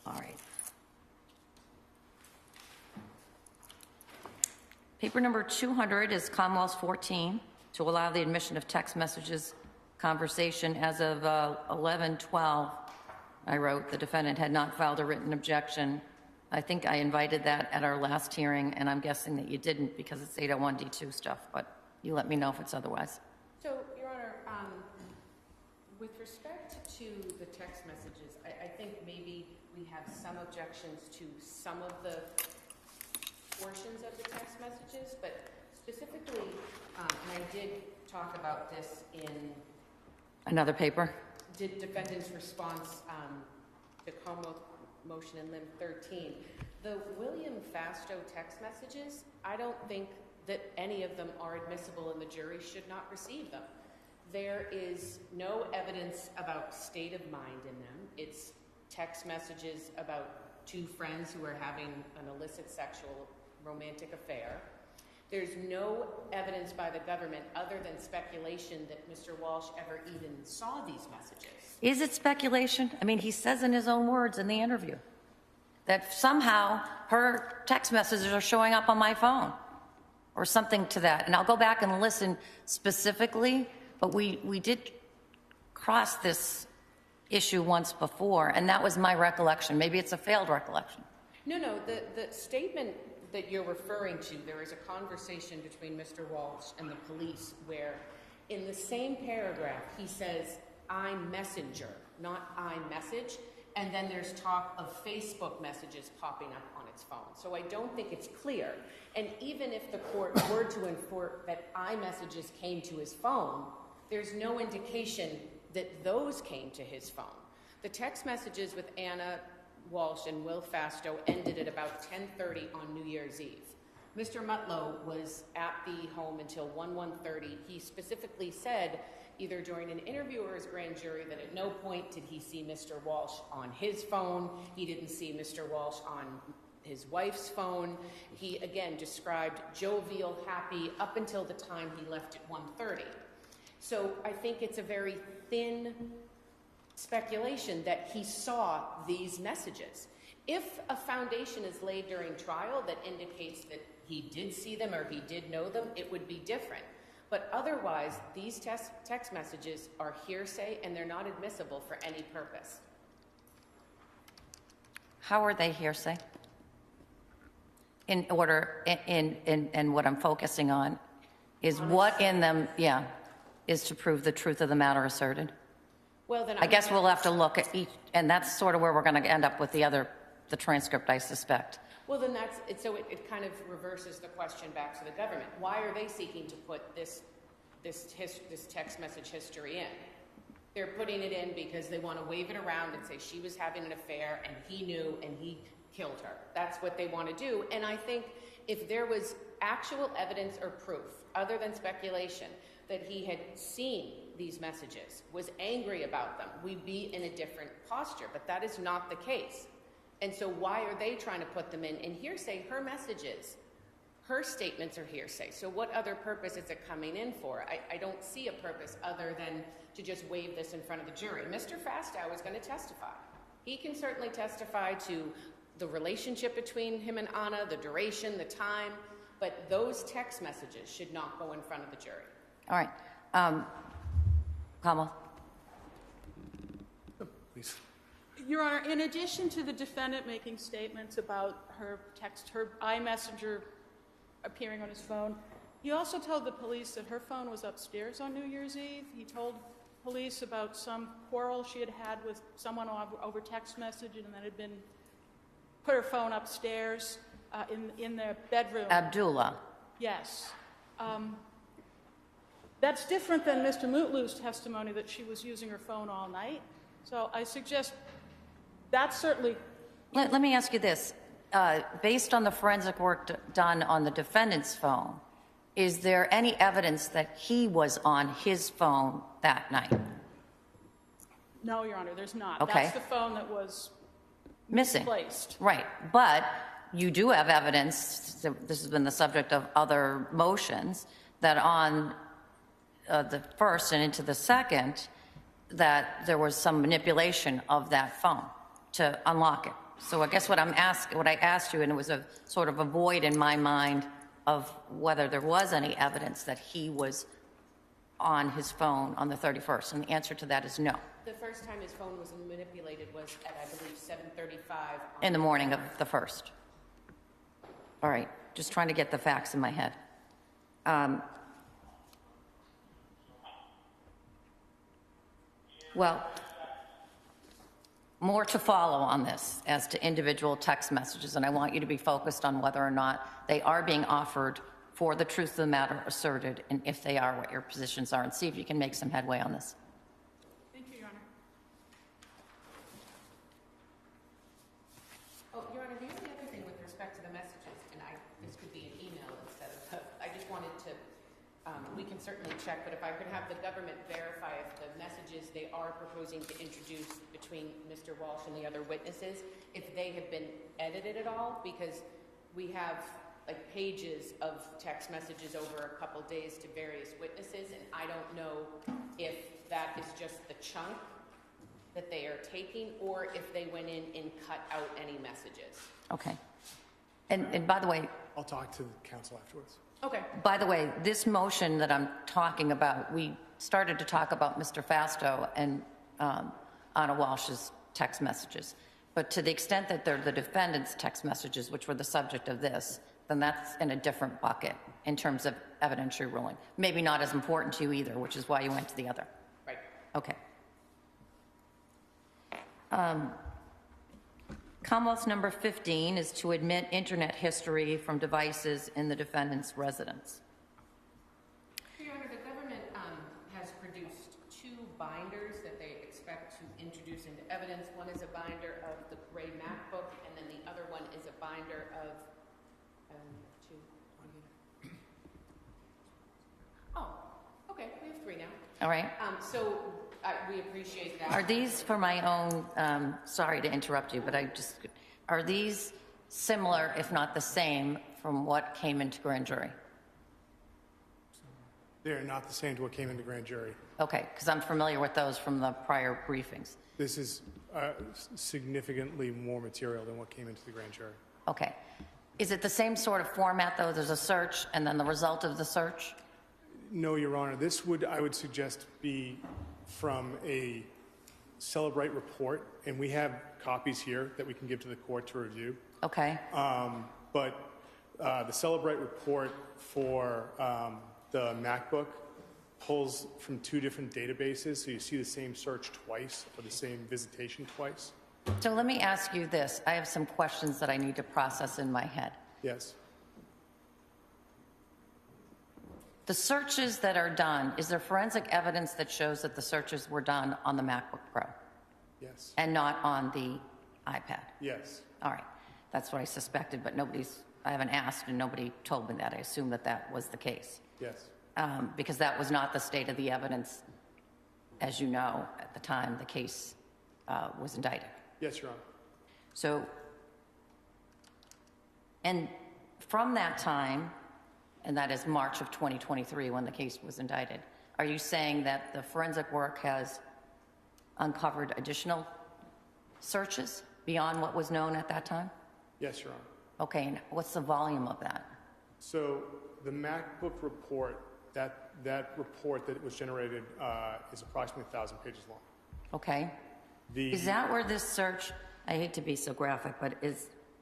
All right. Paper number 200 is Commonwealth's 14, to allow the admission of text messages conversation as of 11/12. I wrote the defendant had not filed a written objection. I think I invited that at our last hearing, and I'm guessing that you didn't because it's 801D2 stuff, but you let me know if it's otherwise. So, Your Honor, with respect to the text messages, I think maybe we have some objections to some of the portions of the text messages, but specifically, and I did talk about this in Another paper? defendant's response to Commonwealth motion in Lim 13. The William Fastow text messages, I don't think that any of them are admissible and the jury should not receive them. There is no evidence about state of mind in them. It's text messages about two friends who are having an illicit sexual romantic affair. There's no evidence by the government other than speculation that Mr. Walsh ever even saw these messages. Is it speculation? I mean, he says in his own words in the interview that somehow her text messages are showing up on my phone or something to that. And I'll go back and listen specifically, but we did cross this issue once before, and that was my recollection. Maybe it's a failed recollection. No, the statement that you're referring to, there is a conversation between Mr. Walsh and the police where in the same paragraph he says, "I'm messenger," not "I message," and then there's talk of Facebook messages popping up on its phone. So I don't think it's clear. And even if the court were to infer that iMessages came to his phone, there's no indication that those came to his phone. The text messages with Anna Walsh and Will Fastow ended at about 10:30 on New Year's Eve. Mr. Mutlow was at the home until 1:30. He specifically said, either during an interview or his grand jury, that at no point did he see Mr. Walsh on his phone. He didn't see Mr. Walsh on his wife's phone. He, again, described jovial, happy, up until the time he left at 1:30. So I think it's a very thin speculation that he saw these messages. If a foundation is laid during trial that indicates that he did see them or he did know them, it would be different. But otherwise, these text messages are hearsay and they're not admissible for any purpose. How are they hearsay? In order, and what I'm focusing on is what in them, is to prove the truth of the matter asserted. Well, then I guess we'll have to look at each, and that's sort of where we're going to end up with the transcript, I suspect. Well, then so it kind of reverses the question back to the government. Why are they seeking to put this text message history in? They're putting it in because they want to wave it around and say she was having an affair and he knew and he killed her. That's what they want to do. And I think if there was actual evidence or proof, other than speculation, that he had seen these messages, was angry about them, we'd be in a different posture. But that is not the case. And so why are they trying to put them in hearsay? Her messages, her statements are hearsay. So what other purpose is it coming in for? I don't see a purpose other than to just wave this in front of the jury. Mr. Fastow is going to testify. He can certainly testify to the relationship between him and Anna, the duration, the time, but those text messages should not go in front of the jury. All right. Kamal? Please. Your Honor, in addition to the defendant making statements about her iMessenger appearing on his phone, he also told the police that her phone was upstairs on New Year's Eve. He told police about some quarrel she had had with someone over text message, and that had been put her phone upstairs in their bedroom. Abdullah. Yes. That's different than Mr. Mutlu's testimony that she was using her phone all night. So I suggest that's certainly... Let me ask you this. Based on the forensic work done on the defendant's phone, is there any evidence that he was on his phone that night? No, Your Honor, there's not. Okay. That's the phone that was Missing. misplaced. Right. But you do have evidence, this has been the subject of other motions, that on the first and into the second, that there was some manipulation of that phone to unlock it. So I guess what I asked you, and it was a sort of a void in my mind of whether there was any evidence that he was on his phone on the 31st, and the answer to that is no. The first time his phone was manipulated was at, I believe, 7:35. In the morning of the 1st. All right, just trying to get the facts in my head. Well, more to follow on this as to individual text messages, and I want you to be focused on whether or not they are being offered for the truth of the matter asserted, and if they are, what your positions are, and see if you can make some headway on this. Thank you, Your Honor. Oh, Your Honor, the only other thing with respect to the messages, and this could be an email instead of, I just wanted to, we can certainly check, but if I could have the government verify if the messages they are proposing to introduce between Mr. Walsh and the other witnesses, if they have been edited at all, because we have like pages of text messages over a couple days to various witnesses, and I don't know if that is just the chunk that they are taking, or if they went in and cut out any messages. Okay. And by the way, I'll talk to the counsel afterwards. Okay. by the way, this motion that I'm talking about, we started to talk about Mr. Fastow and Anna Walsh's text messages. But to the extent that they're the defendant's text messages, which were the subject of this, then that's in a different bucket in terms of evidentiary ruling. Maybe not as important to you either, which is why you went to the other. Right. Okay. Commonwealth's number 15 is to admit internet history from devices in the defendant's residence. Your Honor, the government has produced 2 binders that they expect to introduce into evidence. One is a binder of the gray MacBook, and then the other one is a binder of Oh, okay, we have 3 now. All right. So we appreciate that. Are these for my own, sorry to interrupt you, but are these similar, if not the same, from what came into grand jury? They're not the same to what came into grand jury. Okay, because I'm familiar with those from the prior briefings. This is significantly more material than what came into the grand jury. Okay. Is it the same sort of format, though? There's a search and then the result of the search? No, Your Honor. This would, I would suggest, be from a Celebrate report, and we have copies here that we can give to the court to review. Okay. But the Celebrate report for the MacBook pulls from two different databases, so you see the same search twice or the same visitation twice. So let me ask you this. I have some questions that I need to process in my head. Yes. The searches that are done, is there forensic evidence that shows that the searches were done on the MacBook Pro Yes. and not on the iPad? Yes. All right. That's what I suspected, but I haven't asked and nobody told me that. I assume that that was the case. Yes. Because that was not the state of the evidence, as you know, at the time the case was indicted. Yes, Your Honor. So, and from that time, and that is March of 2023 when the case was indicted, are you saying that the forensic work has uncovered additional searches beyond what was known at that time? Yes, Your Honor. Okay, and what's the volume of that? So the MacBook report, that report that was generated is approximately 1,000 pages long. Okay. Is that where this search, I hate to be so graphic, but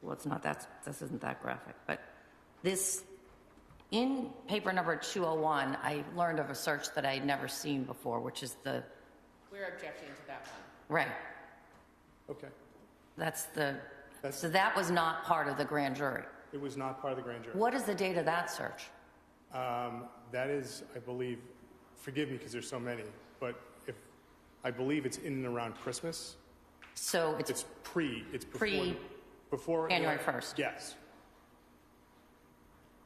well, it's not that, this isn't that graphic, but this, in paper number 201, I learned of a search that I had never seen before, which is the, We're objecting to that one. right, Okay. so that was not part of the grand jury. It was not part of the grand jury. What is the date of that search? That is, I believe, forgive me because there's so many, but I believe it's in and around Christmas. So it's It's before January 1st. Yes.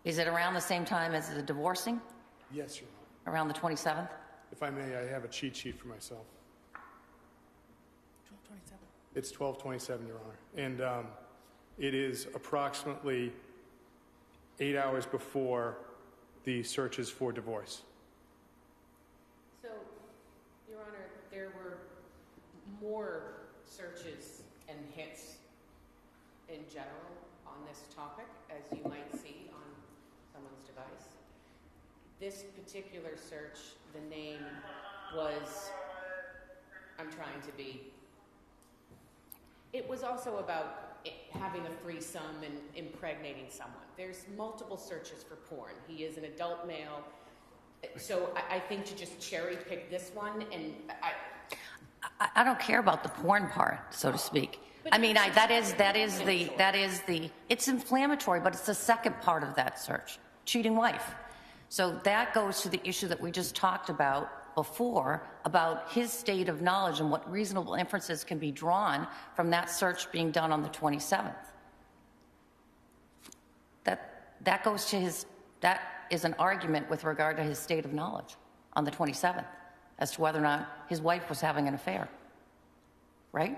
Is it around the same time as the divorcing? Yes, Your Honor. Around the 27th? If I may, I have a cheat sheet for myself. 12/27. It's 12/27, Your Honor. And it is approximately 8 hours before the searches for divorce. So, Your Honor, there were more searches and hits in general on this topic, as you might see on someone's device. This particular search, the name was, I'm trying to be, it was also about having a threesome and impregnating someone. There's multiple searches for porn. He is an adult male. So I think to just cherry pick this one, and I don't care about the porn part, so to speak. I mean, that is the, it's inflammatory, but it's the second part of that search, cheating wife. So that goes to the issue that we just talked about before, about his state of knowledge and what reasonable inferences can be drawn from that search being done on the 27th. That goes to that is an argument with regard to his state of knowledge on the 27th as to whether or not his wife was having an affair, right?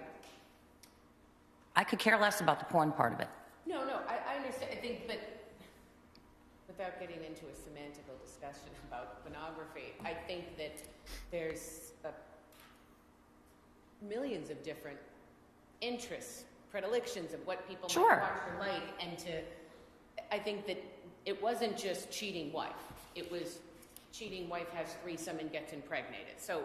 I could care less about the porn part of it. No, I understand. I think, but without getting into a semantical discussion about pornography, I think that there's millions of different interests, predilections of what people might watch or like, and I think that it wasn't just cheating wife. It was cheating wife has threesome and gets impregnated. So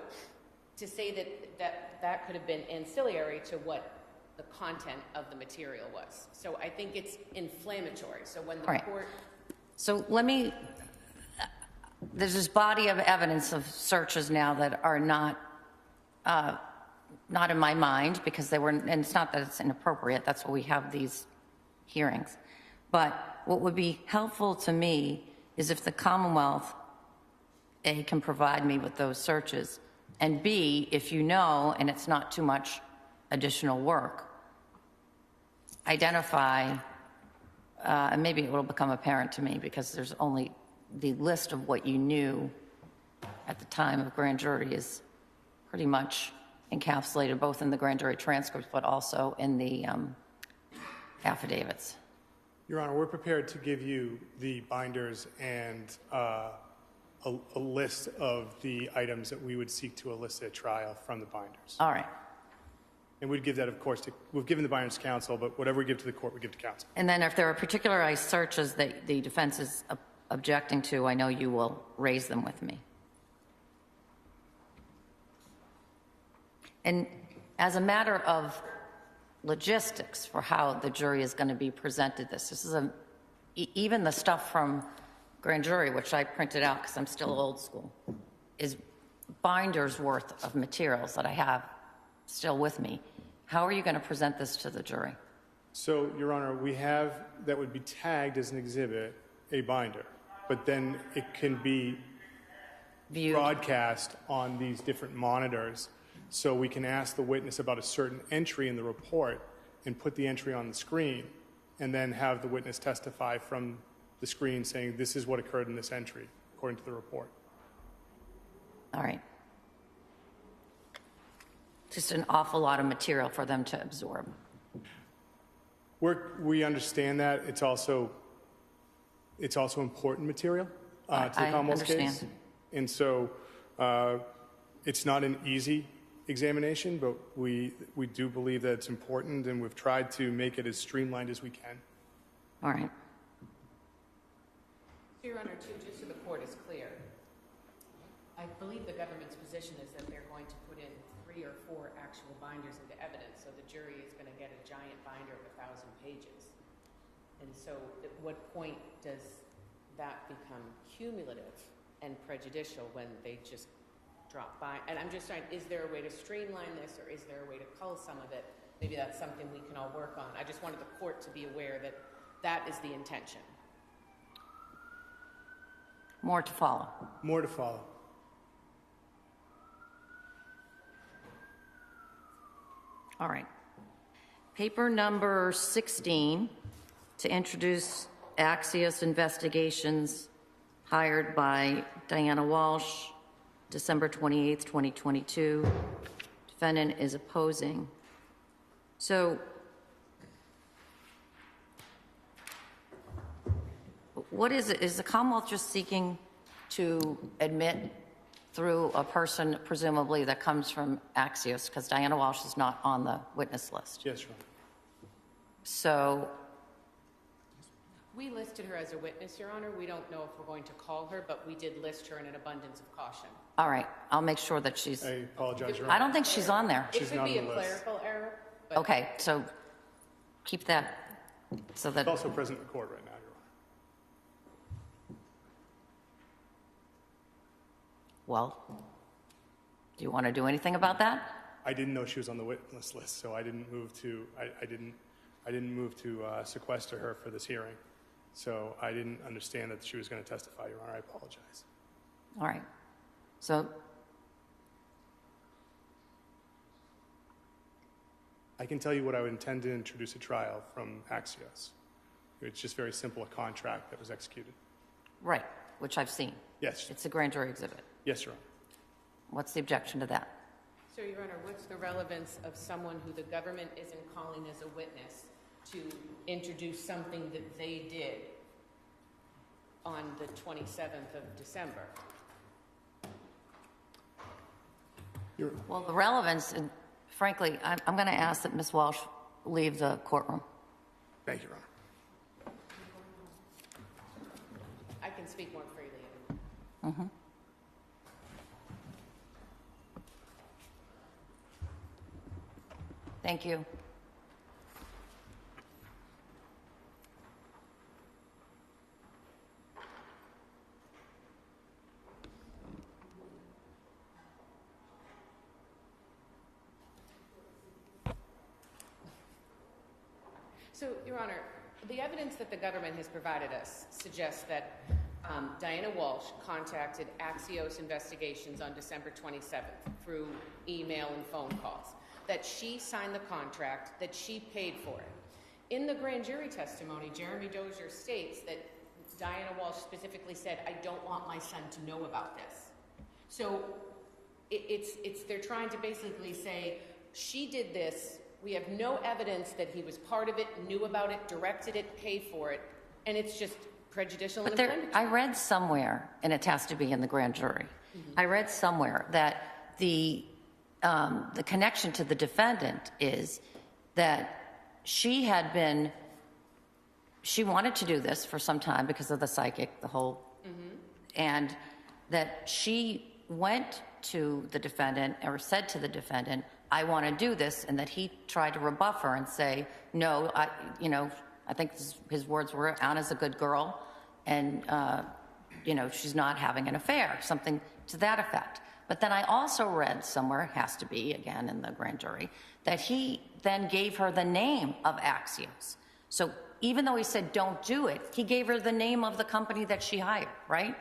to say that could have been ancillary to what the content of the material was. So I think it's inflammatory. So when the court... So there's this body of evidence of searches now that are not in my mind because they were, and it's not that it's inappropriate, that's why we have these hearings. But what would be helpful to me is if the Commonwealth, A, can provide me with those searches, and B, if you know, and it's not too much additional work, identify, and maybe it will become apparent to me because there's only the list of what you knew at the time of grand jury is pretty much encapsulated both in the grand jury transcripts but also in the affidavits. Your Honor, we're prepared to give you the binders and a list of the items that we would seek to elicit at trial from the binders. All right. And we'd give that, of course, we've given the binders to counsel, but whatever we give to the court, we give to counsel. And then if there are particularized searches that the defense is objecting to, I know you will raise them with me. And as a matter of logistics for how the jury is going to be presented this is even the stuff from grand jury, which I printed out because I'm still old school, is binders worth of materials that I have still with me. How are you going to present this to the jury? So, Your Honor, we have, that would be tagged as an exhibit, a binder, but then it can be Viewed. broadcast on these different monitors, so we can ask the witness about a certain entry in the report and put the entry on the screen, and then have the witness testify from the screen saying, this is what occurred in this entry, according to the report. All right. Just an awful lot of material for them to absorb. We understand that. It's also important material to the I Commonwealth's case. understand. And so it's not an easy examination, but we do believe that it's important, and we've tried to make it as streamlined as we can. All right. Your Honor, too, just so the court is clear, I believe the government's position is that they're going to put in 3 or 4 actual binders into evidence, so the jury is going to get a giant binder of 1,000 pages. And so at what point does that become cumulative and prejudicial when they just drop by? And I'm just trying, is there a way to streamline this, or is there a way to cull some of it? Maybe that's something we can all work on. I just wanted the court to be aware that that is the intention. More to follow. More to follow. All right. Paper number 16, to introduce Axios Investigations, hired by Diana Walsh, December 28th, 2022. Defendant is opposing. So what is it? Is the Commonwealth just seeking to admit through a person presumably that comes from Axios, because Diana Walsh is not on the witness list? Yes, Your Honor. So, We listed her as a witness, Your Honor. We don't know if we're going to call her, but we did list her in an abundance of caution. all right, I'll make sure that she's, I apologize, Your I Honor. don't think she's on there. It could be a clerical error, but Okay, so keep that so that, It's also present in court right now, Your Honor. well, do you want to do anything about that? I didn't know she was on the witness list, so I didn't move to, I didn't move to sequester her for this hearing. So I didn't understand that she was going to testify, Your Honor. I apologize. All right, so, I can tell you what I would intend to introduce at trial from Axios. It's just very simple, a contract that was executed. right, which I've seen. Yes, It's a grand jury exhibit. yes, Your Honor. What's the objection to that? So, Your Honor, what's the relevance of someone who the government isn't calling as a witness to introduce something that they did on the 27th of December? Well, the relevance, and frankly, I'm going to ask that Ms. Walsh leave the courtroom. Thank you, Your Honor. I can speak more freely. Thank you. So, Your Honor, the evidence that the government has provided us suggests that Diana Walsh contacted Axios Investigations on December 27th through email and phone calls, that she signed the contract, that she paid for it. In the grand jury testimony, Jeremy Dozier states that Diana Walsh specifically said, I don't want my son to know about this. So they're trying to basically say, she did this, we have no evidence that he was part of it, knew about it, directed it, paid for it, and it's just prejudicial and But there, inflammatory. I read somewhere, and it has to be in the grand jury, I read somewhere that the connection to the defendant is that she wanted to do this for some time because of the psychic, the whole, and that she went to the defendant or said to the defendant, I want to do this, and that he tried to rebuff her and say, no, I think his words were, Anna's a good girl, and she's not having an affair, something to that effect. But then I also read somewhere, has to be, again, in the grand jury, that he then gave her the name of Axios. So even though he said don't do it, he gave her the name of the company that she hired, right?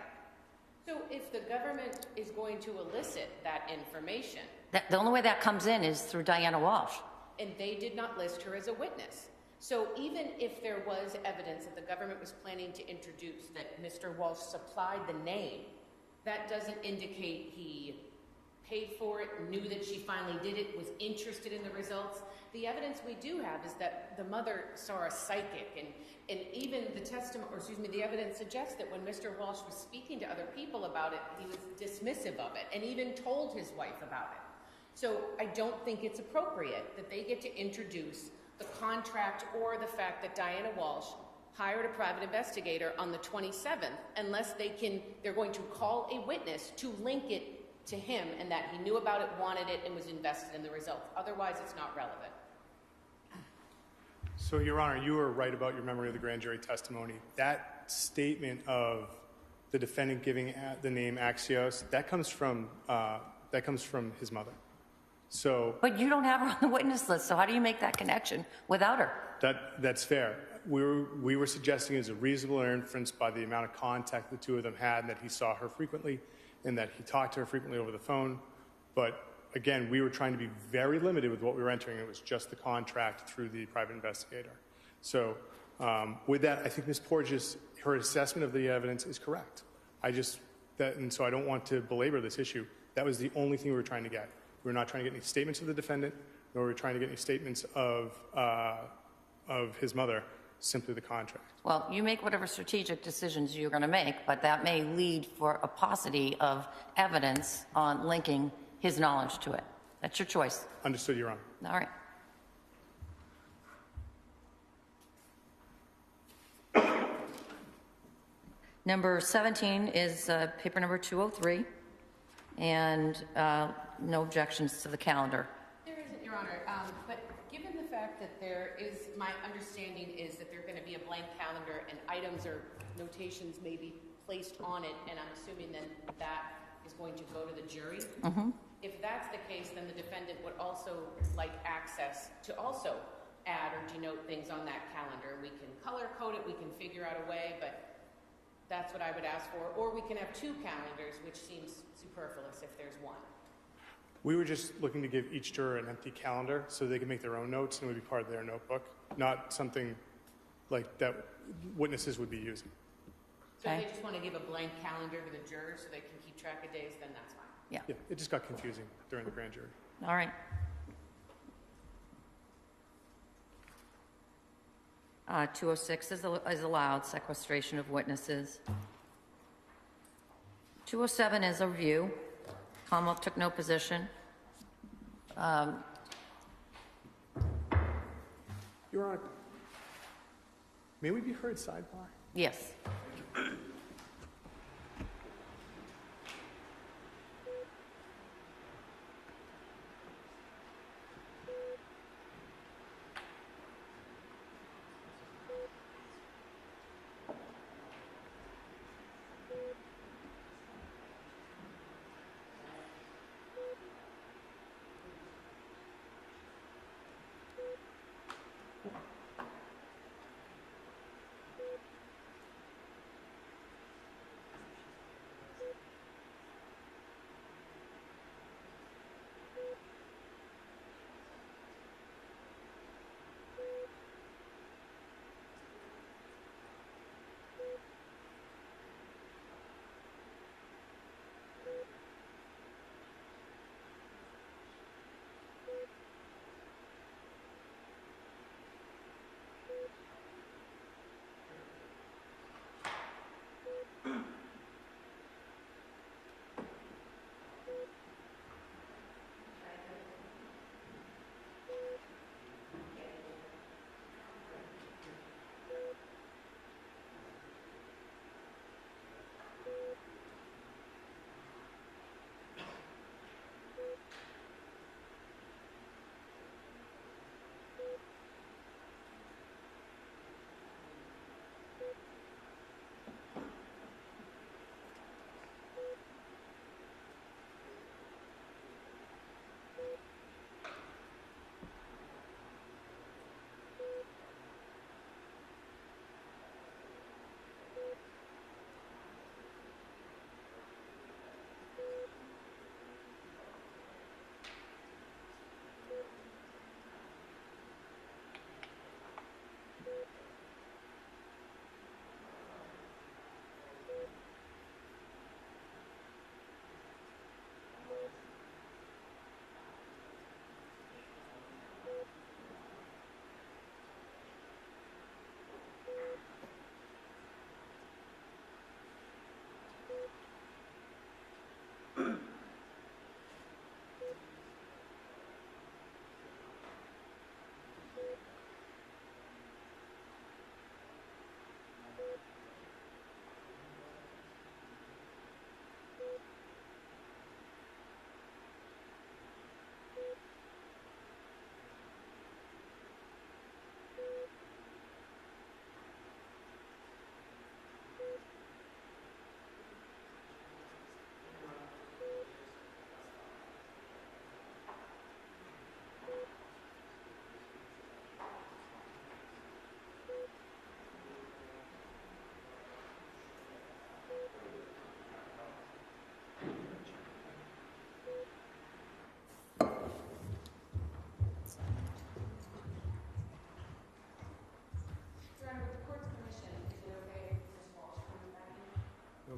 So if the government is going to elicit that information, The only way that comes in is through Diana Walsh. and they did not list her as a witness. So even if there was evidence that the government was planning to introduce that Mr. Walsh supplied the name, that doesn't indicate he paid for it, knew that she finally did it, was interested in the results. The evidence we do have is that the mother saw a psychic, and even the evidence suggests that when Mr. Walsh was speaking to other people about it, he was dismissive of it, and even told his wife about it. So I don't think it's appropriate that they get to introduce the contract or the fact that Diana Walsh hired a private investigator on the 27th unless they're going to call a witness to link it to him and that he knew about it, wanted it, and was invested in the results. Otherwise, it's not relevant. So, Your Honor, you were right about your memory of the grand jury testimony. That statement of the defendant giving the name Axios, that comes from his mother. So, But you don't have her on the witness list, so how do you make that connection without her? that's fair. We were suggesting as a reasonable inference by the amount of contact the two of them had, and that he saw her frequently, and that he talked to her frequently over the phone. But again, we were trying to be very limited with what we were entering. It was just the contract through the private investigator. So with that, I think Ms. Porges, her assessment of the evidence is correct. And so I don't want to belabor this issue. That was the only thing we were trying to get. We were not trying to get any statements of the defendant, nor were we trying to get any statements of his mother, simply the contract. Well, you make whatever strategic decisions you're going to make, but that may lead for a paucity of evidence on linking his knowledge to it. That's your choice. Understood, Your Honor. All right. Number 17 is paper number 203, and no objections to the calendar. There isn't, Your Honor, but given the fact that my understanding is that there's going to be a blank calendar and items or notations may be placed on it, and I'm assuming then that is going to go to the jury. If that's the case, then the defendant would also like access to also add or denote things on that calendar. We can color code it, we can figure out a way, but that's what I would ask for. Or we can have two calendars, which seems superfluous if there's one. We were just looking to give each juror an empty calendar so they could make their own notes and it would be part of their notebook, not something like that witnesses would be using. So Okay. if they just want to give a blank calendar to the jurors so they can keep track of days, then that's fine. Yeah. Yeah, it just got confusing during the grand jury. All right. 206 is allowed, sequestration of witnesses. 207 is a review. Commonwealth took no position. Your Honor, may we be heard sidebar? Yes.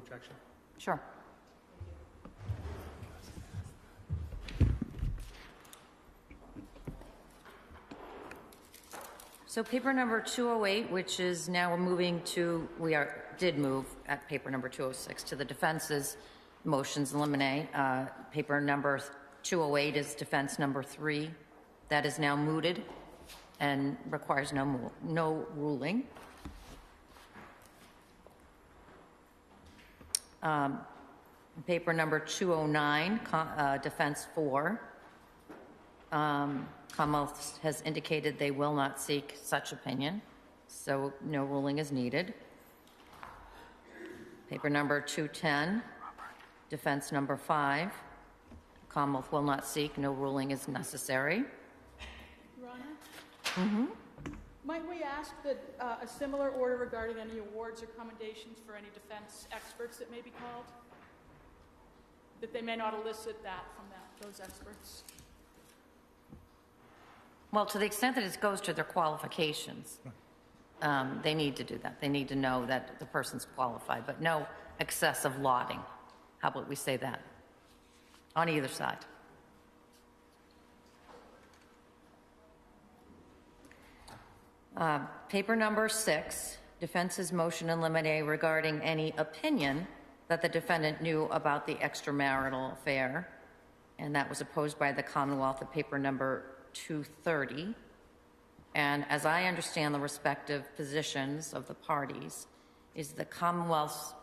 objection. Sure. So paper number 208, which is now moving to, did move at paper number 206 to the defense's motions in limine. Paper number 208 is defense number 3. That is now mooted and requires no ruling. Paper number 209, defense 4. Commonwealth has indicated they will not seek such opinion, so no ruling is needed. Paper number 210, defense number 5. Commonwealth will not seek, no ruling is necessary. Your Honor? Might we ask that a similar order regarding any awards or commendations for any defense experts that may be called? That they may not elicit that from those experts? Well, to the extent that it goes to their qualifications, they need to do that. They need to know that the person's qualified, but no excessive lauding. How about we say that? On either side. Paper number 6, defense's motion in limine regarding any opinion that the defendant knew about the extramarital affair, and that was opposed by the Commonwealth at paper number 230. And as I understand the respective positions of the parties, is the Commonwealth's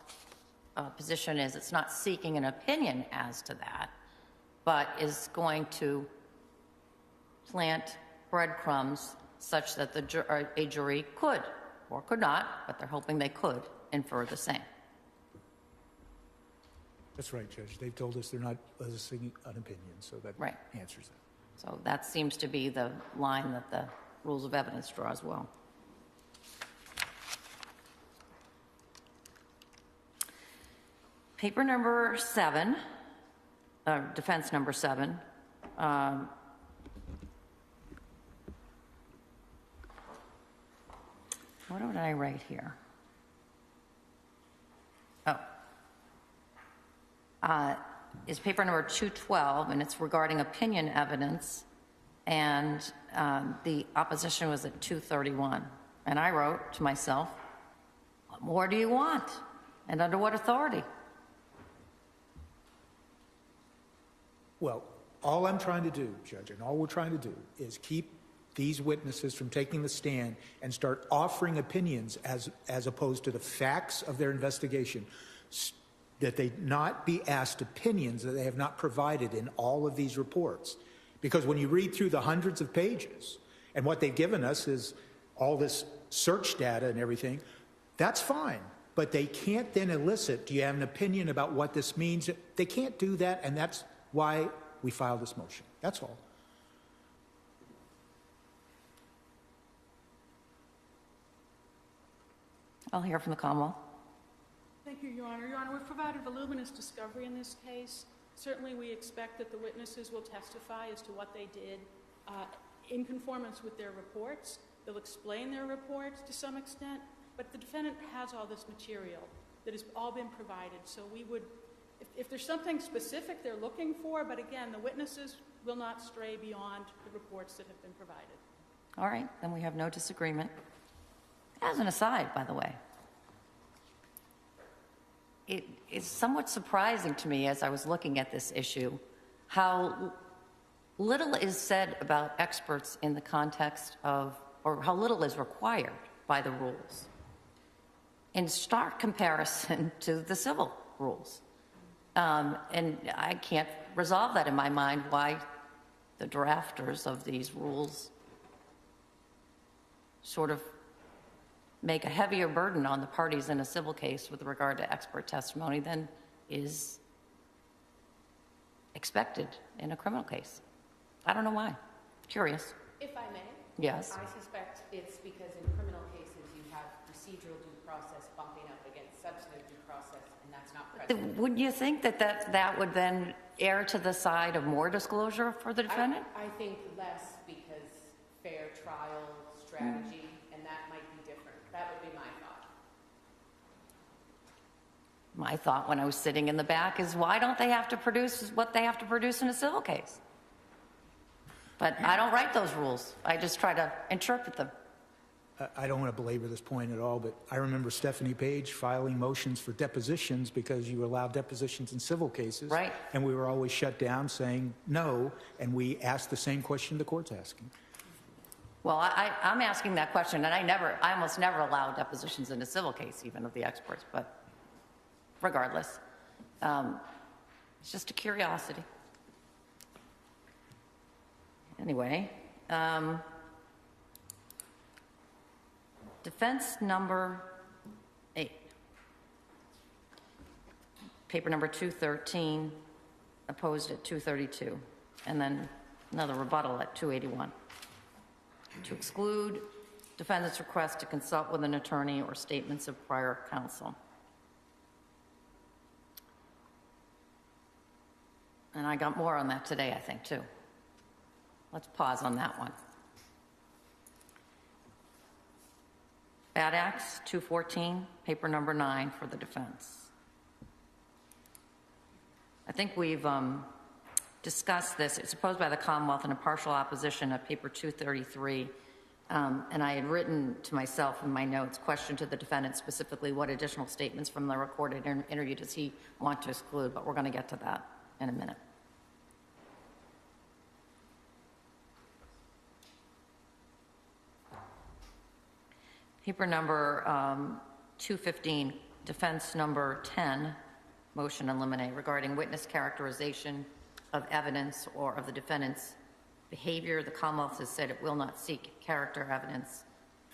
position is it's not seeking an opinion as to that, but is going to plant breadcrumbs such that a jury could, or could not, but they're hoping they could, infer the same. That's right, Judge. They've told us they're not eliciting an opinion, so that Right. answers that. So that seems to be the line that the rules of evidence draw as well. Paper number 7, defense number 7. What did I write here? Is paper number 212, and it's regarding opinion evidence, and the opposition was at 231. And I wrote to myself, what more do you want? And under what authority? Well, all I'm trying to do, Judge, and all we're trying to do is keep these witnesses from taking the stand and start offering opinions as opposed to the facts of their investigation, that they not be asked opinions that they have not provided in all of these reports. Because when you read through the hundreds of pages, and what they've given us is all this search data and everything, that's fine. But they can't then elicit, do you have an opinion about what this means? They can't do that, and that's why we filed this motion. That's all. I'll hear from the Commonwealth. Thank you, Your Honor. Your Honor, we've provided voluminous discovery in this case. Certainly, we expect that the witnesses will testify as to what they did in conformance with their reports. They'll explain their reports to some extent, but the defendant has all this material that has all been provided. So we would, if there's something specific they're looking for, but again, the witnesses will not stray beyond the reports that have been provided. All right, then we have no disagreement. As an aside, by the way, it is somewhat surprising to me as I was looking at this issue how little is said about experts in the context of, or how little is required by the rules in stark comparison to the civil rules. And I can't resolve that in my mind why the drafters of these rules sort of make a heavier burden on the parties in a civil case with regard to expert testimony than is expected in a criminal case. I don't know why. Curious. If I may? Yes. I suspect it's because in criminal cases you have procedural due process bumping up against substantive due process, and that's not present. Wouldn't you think that would then err to the side of more disclosure for the defendant? I think less because fair trial strategy, and that might be different. That would be my thought. My thought when I was sitting in the back is, why don't they have to produce what they have to produce in a civil case? But I don't write those rules. I just try to interpret them. I don't want to belabor this point at all, but I remember Stephanie Page filing motions for depositions because you allow depositions in civil cases. Right. And we were always shut down saying no, and we asked the same question the court's asking. Well, I'm asking that question, and I almost never allow depositions in a civil case, even of the experts, but regardless, it's just a curiosity. Anyway, defense number 8, paper number 213, opposed at 232, and then another rebuttal at 281. To exclude defendant's request to consult with an attorney or statements of prior counsel. And I got more on that today, I think, too. Let's pause on that one. Bad Acts 214, paper number 9 for the defense. I think we've discussed this. It's opposed by the Commonwealth in a partial opposition at paper 233. And I had written to myself in my notes, question to the defendant specifically, what additional statements from the recorded interview does he want to exclude? But we're going to get to that in a minute. Paper number 215, defense number 10, motion in limine regarding witness characterization of evidence or of the defendant's behavior. The Commonwealth has said it will not seek character evidence,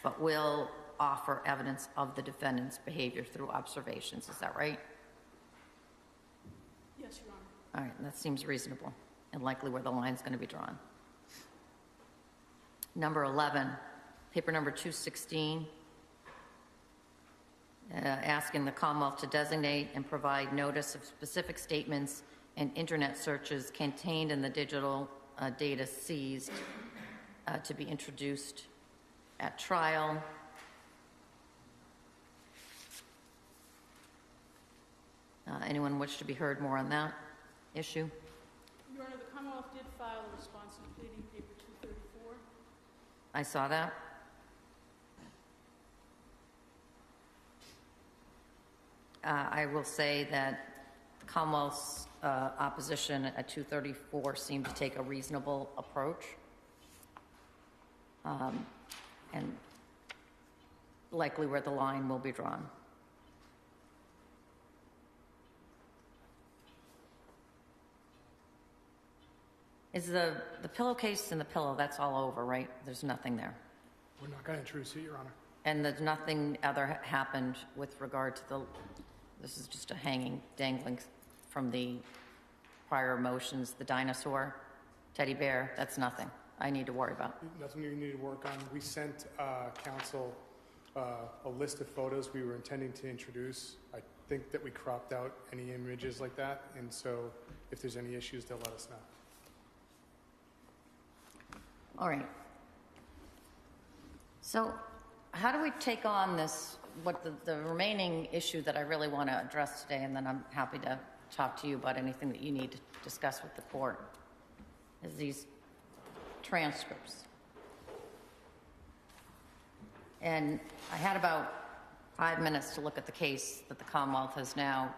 but will offer evidence of the defendant's behavior through observations. Is that right? Yes, Your Honor. All right, that seems reasonable and likely where the line's going to be drawn. Number 11, paper number 216, asking the Commonwealth to designate and provide notice of specific statements and internet searches contained in the digital data seized to be introduced at trial. Anyone wish to be heard more on that issue? Your Honor, the Commonwealth did file a response to pleading paper 234. I saw that. I will say that the Commonwealth's opposition at 234 seemed to take a reasonable approach. And likely where the line will be drawn. Is the pillowcase and the pillow, that's all over, right? There's nothing there. We're not going to introduce it, Your Honor. And there's nothing other happened with regard to this is just a hanging, dangling from the prior motions, the dinosaur, teddy bear, that's nothing I need to worry about. Nothing you need to work on. We sent counsel a list of photos we were intending to introduce. I think that we cropped out any images like that, and so if there's any issues, they'll let us know. All right. So how do we take on this, what the remaining issue that I really want to address today, and then I'm happy to talk to you about anything that you need to discuss with the court, is these transcripts. And I had about 5 minutes to look at the case that the Commonwealth has now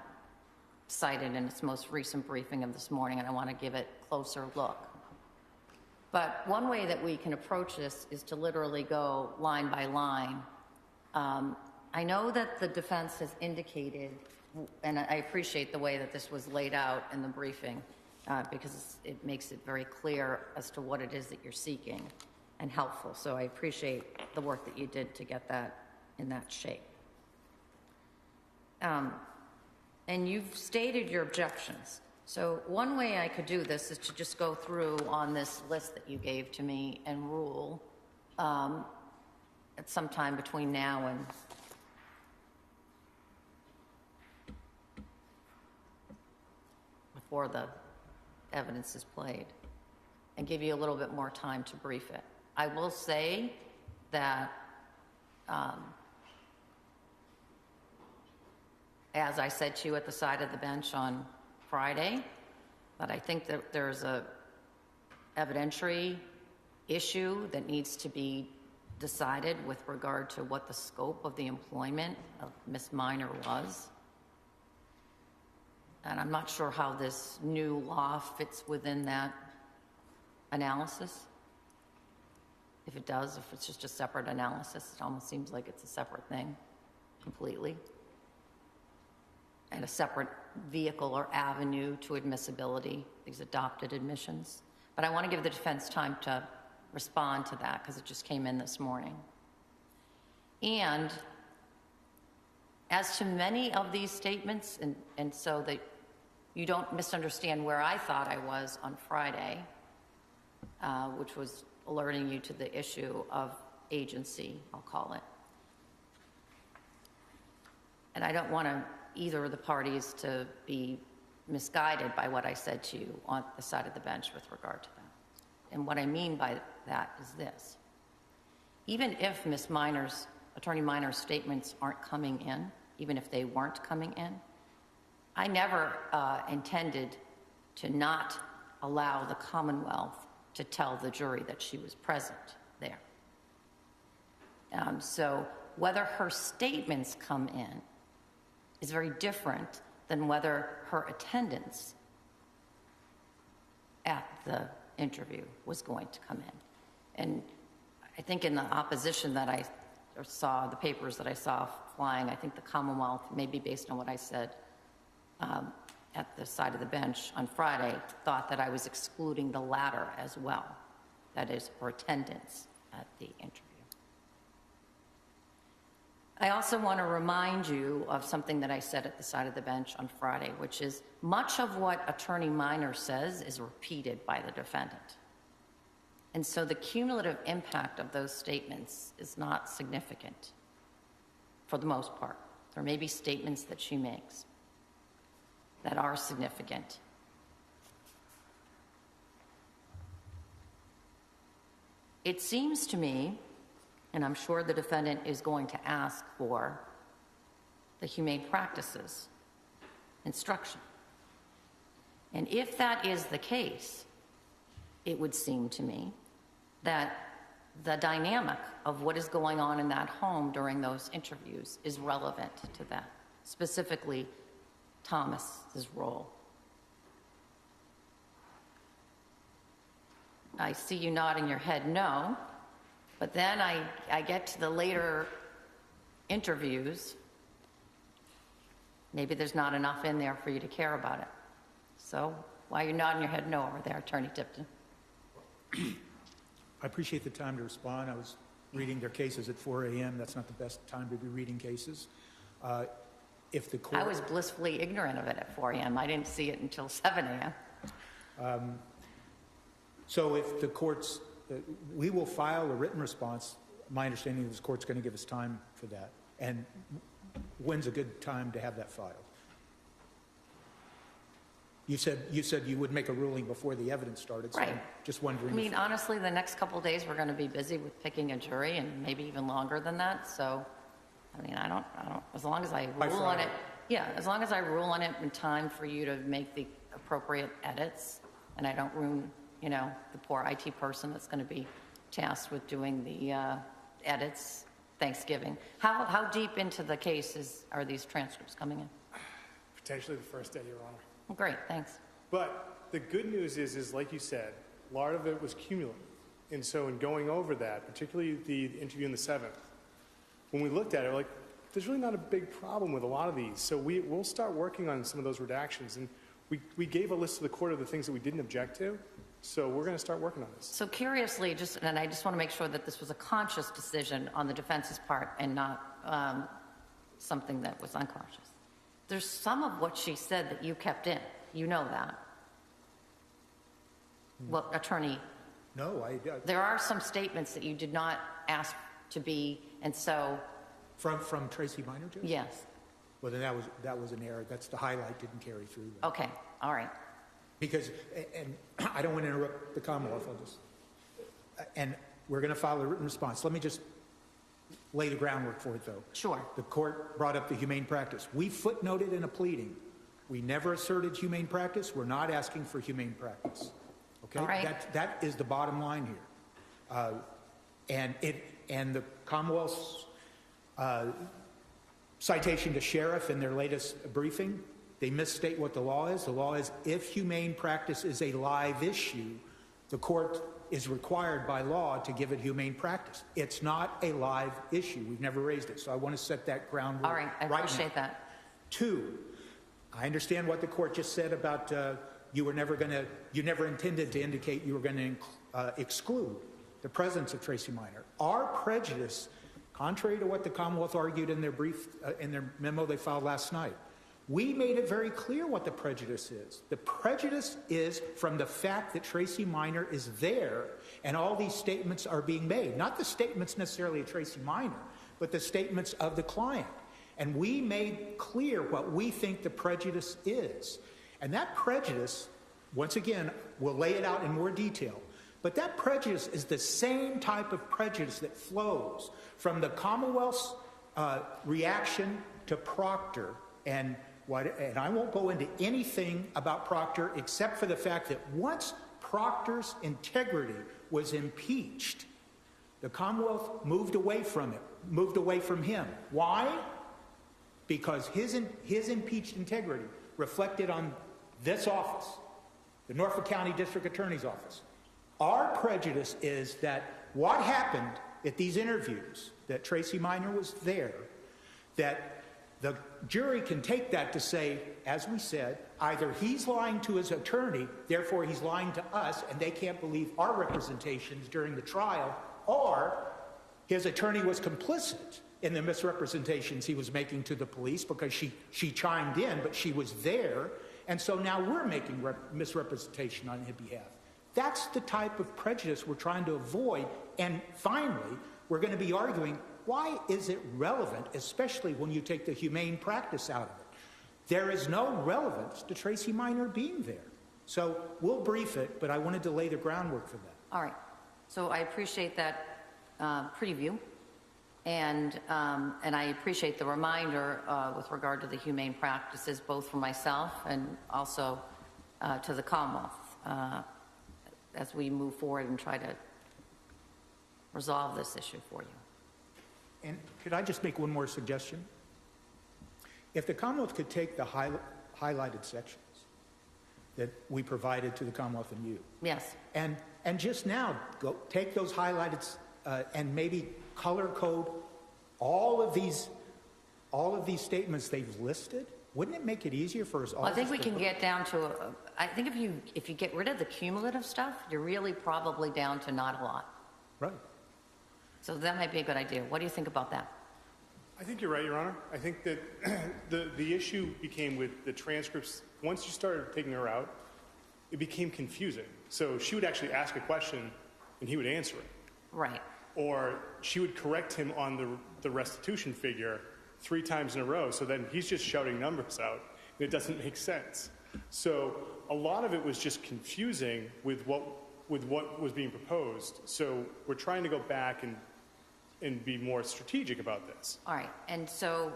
cited in its most recent briefing of this morning, and I want to give it a closer look. But one way that we can approach this is to literally go line by line. I know that the defense has indicated, and I appreciate the way that this was laid out in the briefing, because it makes it very clear as to what it is that you're seeking and helpful. So I appreciate the work that you did to get that in that shape. And you've stated your objections. So one way I could do this is to just go through on this list that you gave to me and rule at some time between now and before the evidence is played, and give you a little bit more time to brief it. I will say that as I said to you at the side of the bench on Friday, that I think that there's a evidentiary issue that needs to be decided with regard to what the scope of the employment of Ms. Minor was. And I'm not sure how this new law fits within that analysis. If it does, if it's just a separate analysis, it almost seems like it's a separate thing completely. And a separate vehicle or avenue to admissibility, these adopted admissions. But I want to give the defense time to respond to that because it just came in this morning. And as to many of these statements, and so that you don't misunderstand where I thought I was on Friday, which was alerting you to the issue of agency, I'll call it. And I don't want either of the parties to be misguided by what I said to you on the side of the bench with regard to that. And what I mean by that is this. Even if Attorney Minor's statements aren't coming in, even if they weren't coming in, I never intended to not allow the Commonwealth to tell the jury that she was present there. So whether her statements come in is very different than whether her attendance at the interview was going to come in. And I think in the opposition that I saw, the papers that I saw flying, I think the Commonwealth, maybe based on what I said at the side of the bench on Friday, thought that I was excluding the latter as well, that is, her attendance at the interview. I also want to remind you of something that I said at the side of the bench on Friday, which is much of what Attorney Minor says is repeated by the defendant. And so the cumulative impact of those statements is not significant for the most part. There may be statements that she makes that are significant. It seems to me, and I'm sure the defendant is going to ask for the humane practices instruction. And if that is the case, it would seem to me that the dynamic of what is going on in that home during those interviews is relevant to that, specifically Thomas's role. I see you nodding your head no, but then I get to the later interviews. Maybe there's not enough in there for you to care about it. So why are you nodding your head no over there, Attorney Tipton? I appreciate the time to respond. I was reading their cases at 4 a.m. That's not the best time to be reading cases. If the court... I was blissfully ignorant of it at 4 a.m. I didn't see it until 7 a.m. So if the court's... we will file a written response. My understanding is the court's going to give us time for that. And when's a good time to have that filed? You said you would make a ruling before the evidence started, so Right. I'm just wondering... I mean, honestly, the next couple of days, we're going to be busy with picking a jury, and maybe even longer than that. So, I mean, I don't, as long as I rule on it, yeah, as long as I rule on it in time for you to make the appropriate edits, and I don't ruin, you know, the poor IT person that's going to be tasked with doing the edits, Thanksgiving. How deep into the case are these transcripts coming in? Potentially the first day, Your Honor. Well, great, thanks. But the good news is like you said, a lot of it was cumulative. And so in going over that, particularly the interview in the 7th, when we looked at it, we're like, there's really not a big problem with a lot of these. So we'll start working on some of those redactions. And we gave a list to the court of the things that we didn't object to. So we're going to start working on this. So curiously, and I just want to make sure that this was a conscious decision on the defense's part and not something that was unconscious. There's some of what she said that you kept in. You know that. Well, attorney, No, there are some statements that you did not ask to be, and so... From Tracy Minor, Judge? Yes. Well, then that was an error. That's the highlight didn't carry through. Okay, all right. Because, and I don't want to interrupt the Commonwealth, and we're going to file a written response. Let me just, lay the groundwork for it, though. Sure. The court brought up the humane practice. We footnoted in a pleading. We never asserted humane practice. We're not asking for humane practice. Okay? All right. That is the bottom line here. And the Commonwealth's citation to sheriff in their latest briefing, they misstate what the law is. The law is if humane practice is a live issue, the court is required by law to give it humane practice. It's not a live issue. We've never raised it. So I want to set that groundwork. All right, I appreciate that. 2, I understand what the court just said about you never intended to indicate you were going to exclude the presence of Tracy Minor. Our prejudice, contrary to what the Commonwealth argued in their brief, in their memo they filed last night, we made it very clear what the prejudice is. The prejudice is from the fact that Tracy Minor is there and all these statements are being made. Not the statements necessarily of Tracy Minor, but the statements of the client. And we made clear what we think the prejudice is. And that prejudice, once again, we'll lay it out in more detail, but that prejudice is the same type of prejudice that flows from the Commonwealth's reaction to Proctor and I won't go into anything about Proctor except for the fact that once Proctor's integrity was impeached, the Commonwealth moved away from it, moved away from him. Why? Because his impeached integrity reflected on this office, the Norfolk County District Attorney's Office. Our prejudice is that what happened at these interviews, that Tracy Minor was there, that the jury can take that to say, as we said, either he's lying to his attorney, therefore he's lying to us, and they can't believe our representations during the trial, or his attorney was complicit in the misrepresentations he was making to the police because she chimed in, but she was there, and so now we're making misrepresentation on his behalf. That's the type of prejudice we're trying to avoid, and finally, we're going to be arguing, why is it relevant, especially when you take the humane practice out of it? There is no relevance to Tracy Minor being there. So we'll brief it, but I wanted to lay the groundwork for that. All right. So I appreciate that preview, and I appreciate the reminder with regard to the humane practices, both for myself and also to the Commonwealth as we move forward and try to resolve this issue for you. And could I just make one more suggestion? If the Commonwealth could take the highlighted sections that we provided to the Commonwealth and you. Yes. And just now, go take those highlighted and maybe color code all of these statements they've listed. Wouldn't it make it easier for us all? Well, I think we can get down to, I think if you get rid of the cumulative stuff, you're really probably down to not a lot. Right. So that might be a good idea. What do you think about that? I think you're right, Your Honor. I think that the issue became with the transcripts. Once you started taking her out, it became confusing. So she would actually ask a question, and he would answer it. Right. Or she would correct him on the restitution figure 3 times in a row. So then he's just shouting numbers out, and it doesn't make sense. So a lot of it was just confusing with what was being proposed. So we're trying to go back and be more strategic about this. All right. And so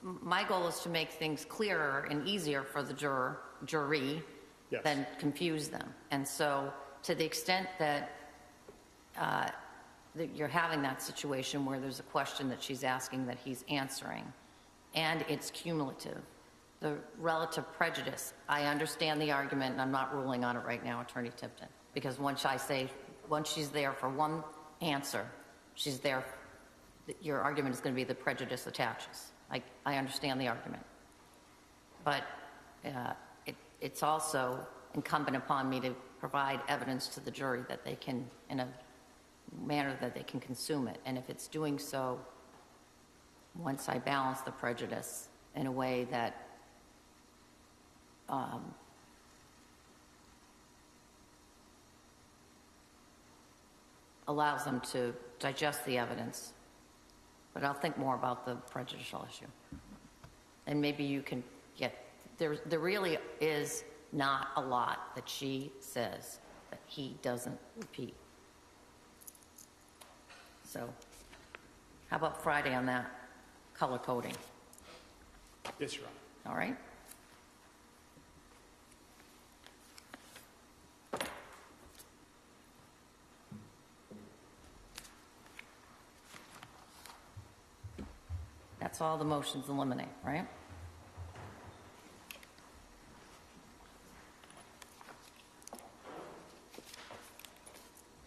my goal is to make things clearer and easier for the jury Yes. than confuse them. And so to the extent that you're having that situation where there's a question that she's asking that he's answering, and it's cumulative, the relative prejudice, I understand the argument, and I'm not ruling on it right now, Attorney Tipton, because once she's there for one answer, she's there, your argument is going to be the prejudice attaches. I understand the argument. But it's also incumbent upon me to provide evidence to the jury that they can, in a manner that they can consume it. And if it's doing so, once I balance the prejudice in a way that allows them to digest the evidence, but I'll think more about the prejudicial issue. And maybe you can get, there really is not a lot that she says that he doesn't repeat. So How about Friday on that color coding? Yes, Your Honor. All right? That's all the motions eliminate, right?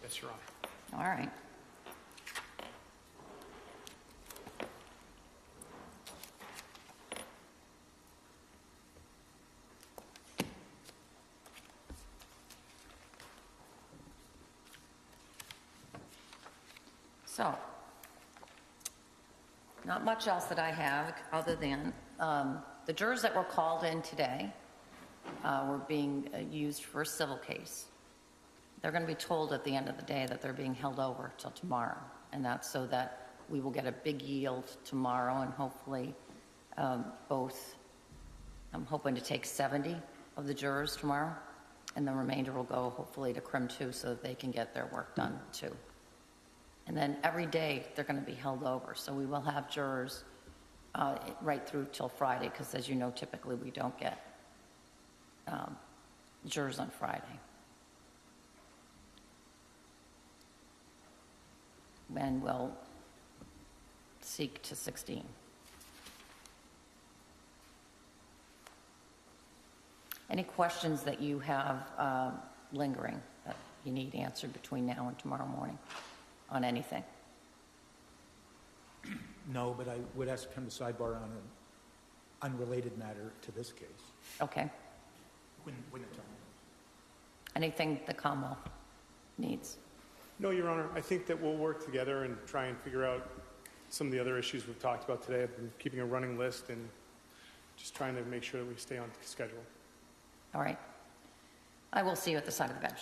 Yes, Your Honor. All right. So, not much else that I have other than the jurors that were called in today were being used for a civil case. They're going to be told at the end of the day that they're being held over till tomorrow, and that's so that we will get a big yield tomorrow, and hopefully both, I'm hoping to take 70 of the jurors tomorrow, and the remainder will go hopefully to Crim 2 so that they can get their work done too. And then every day they're going to be held over, so we will have jurors right through till Friday, because as you know, typically we don't get jurors on Friday. And we'll seek to 16. Any questions that you have lingering that you need answered between now and tomorrow morning on anything? No, but I would ask kind of sidebar on an unrelated matter to this case. Okay. When the time Anything the Commonwealth needs? No, Your Honor. I think that we'll work together and try and figure out some of the other issues we've talked about today. I've been keeping a running list and just trying to make sure that we stay on schedule. All right. I will see you at the side of the bench.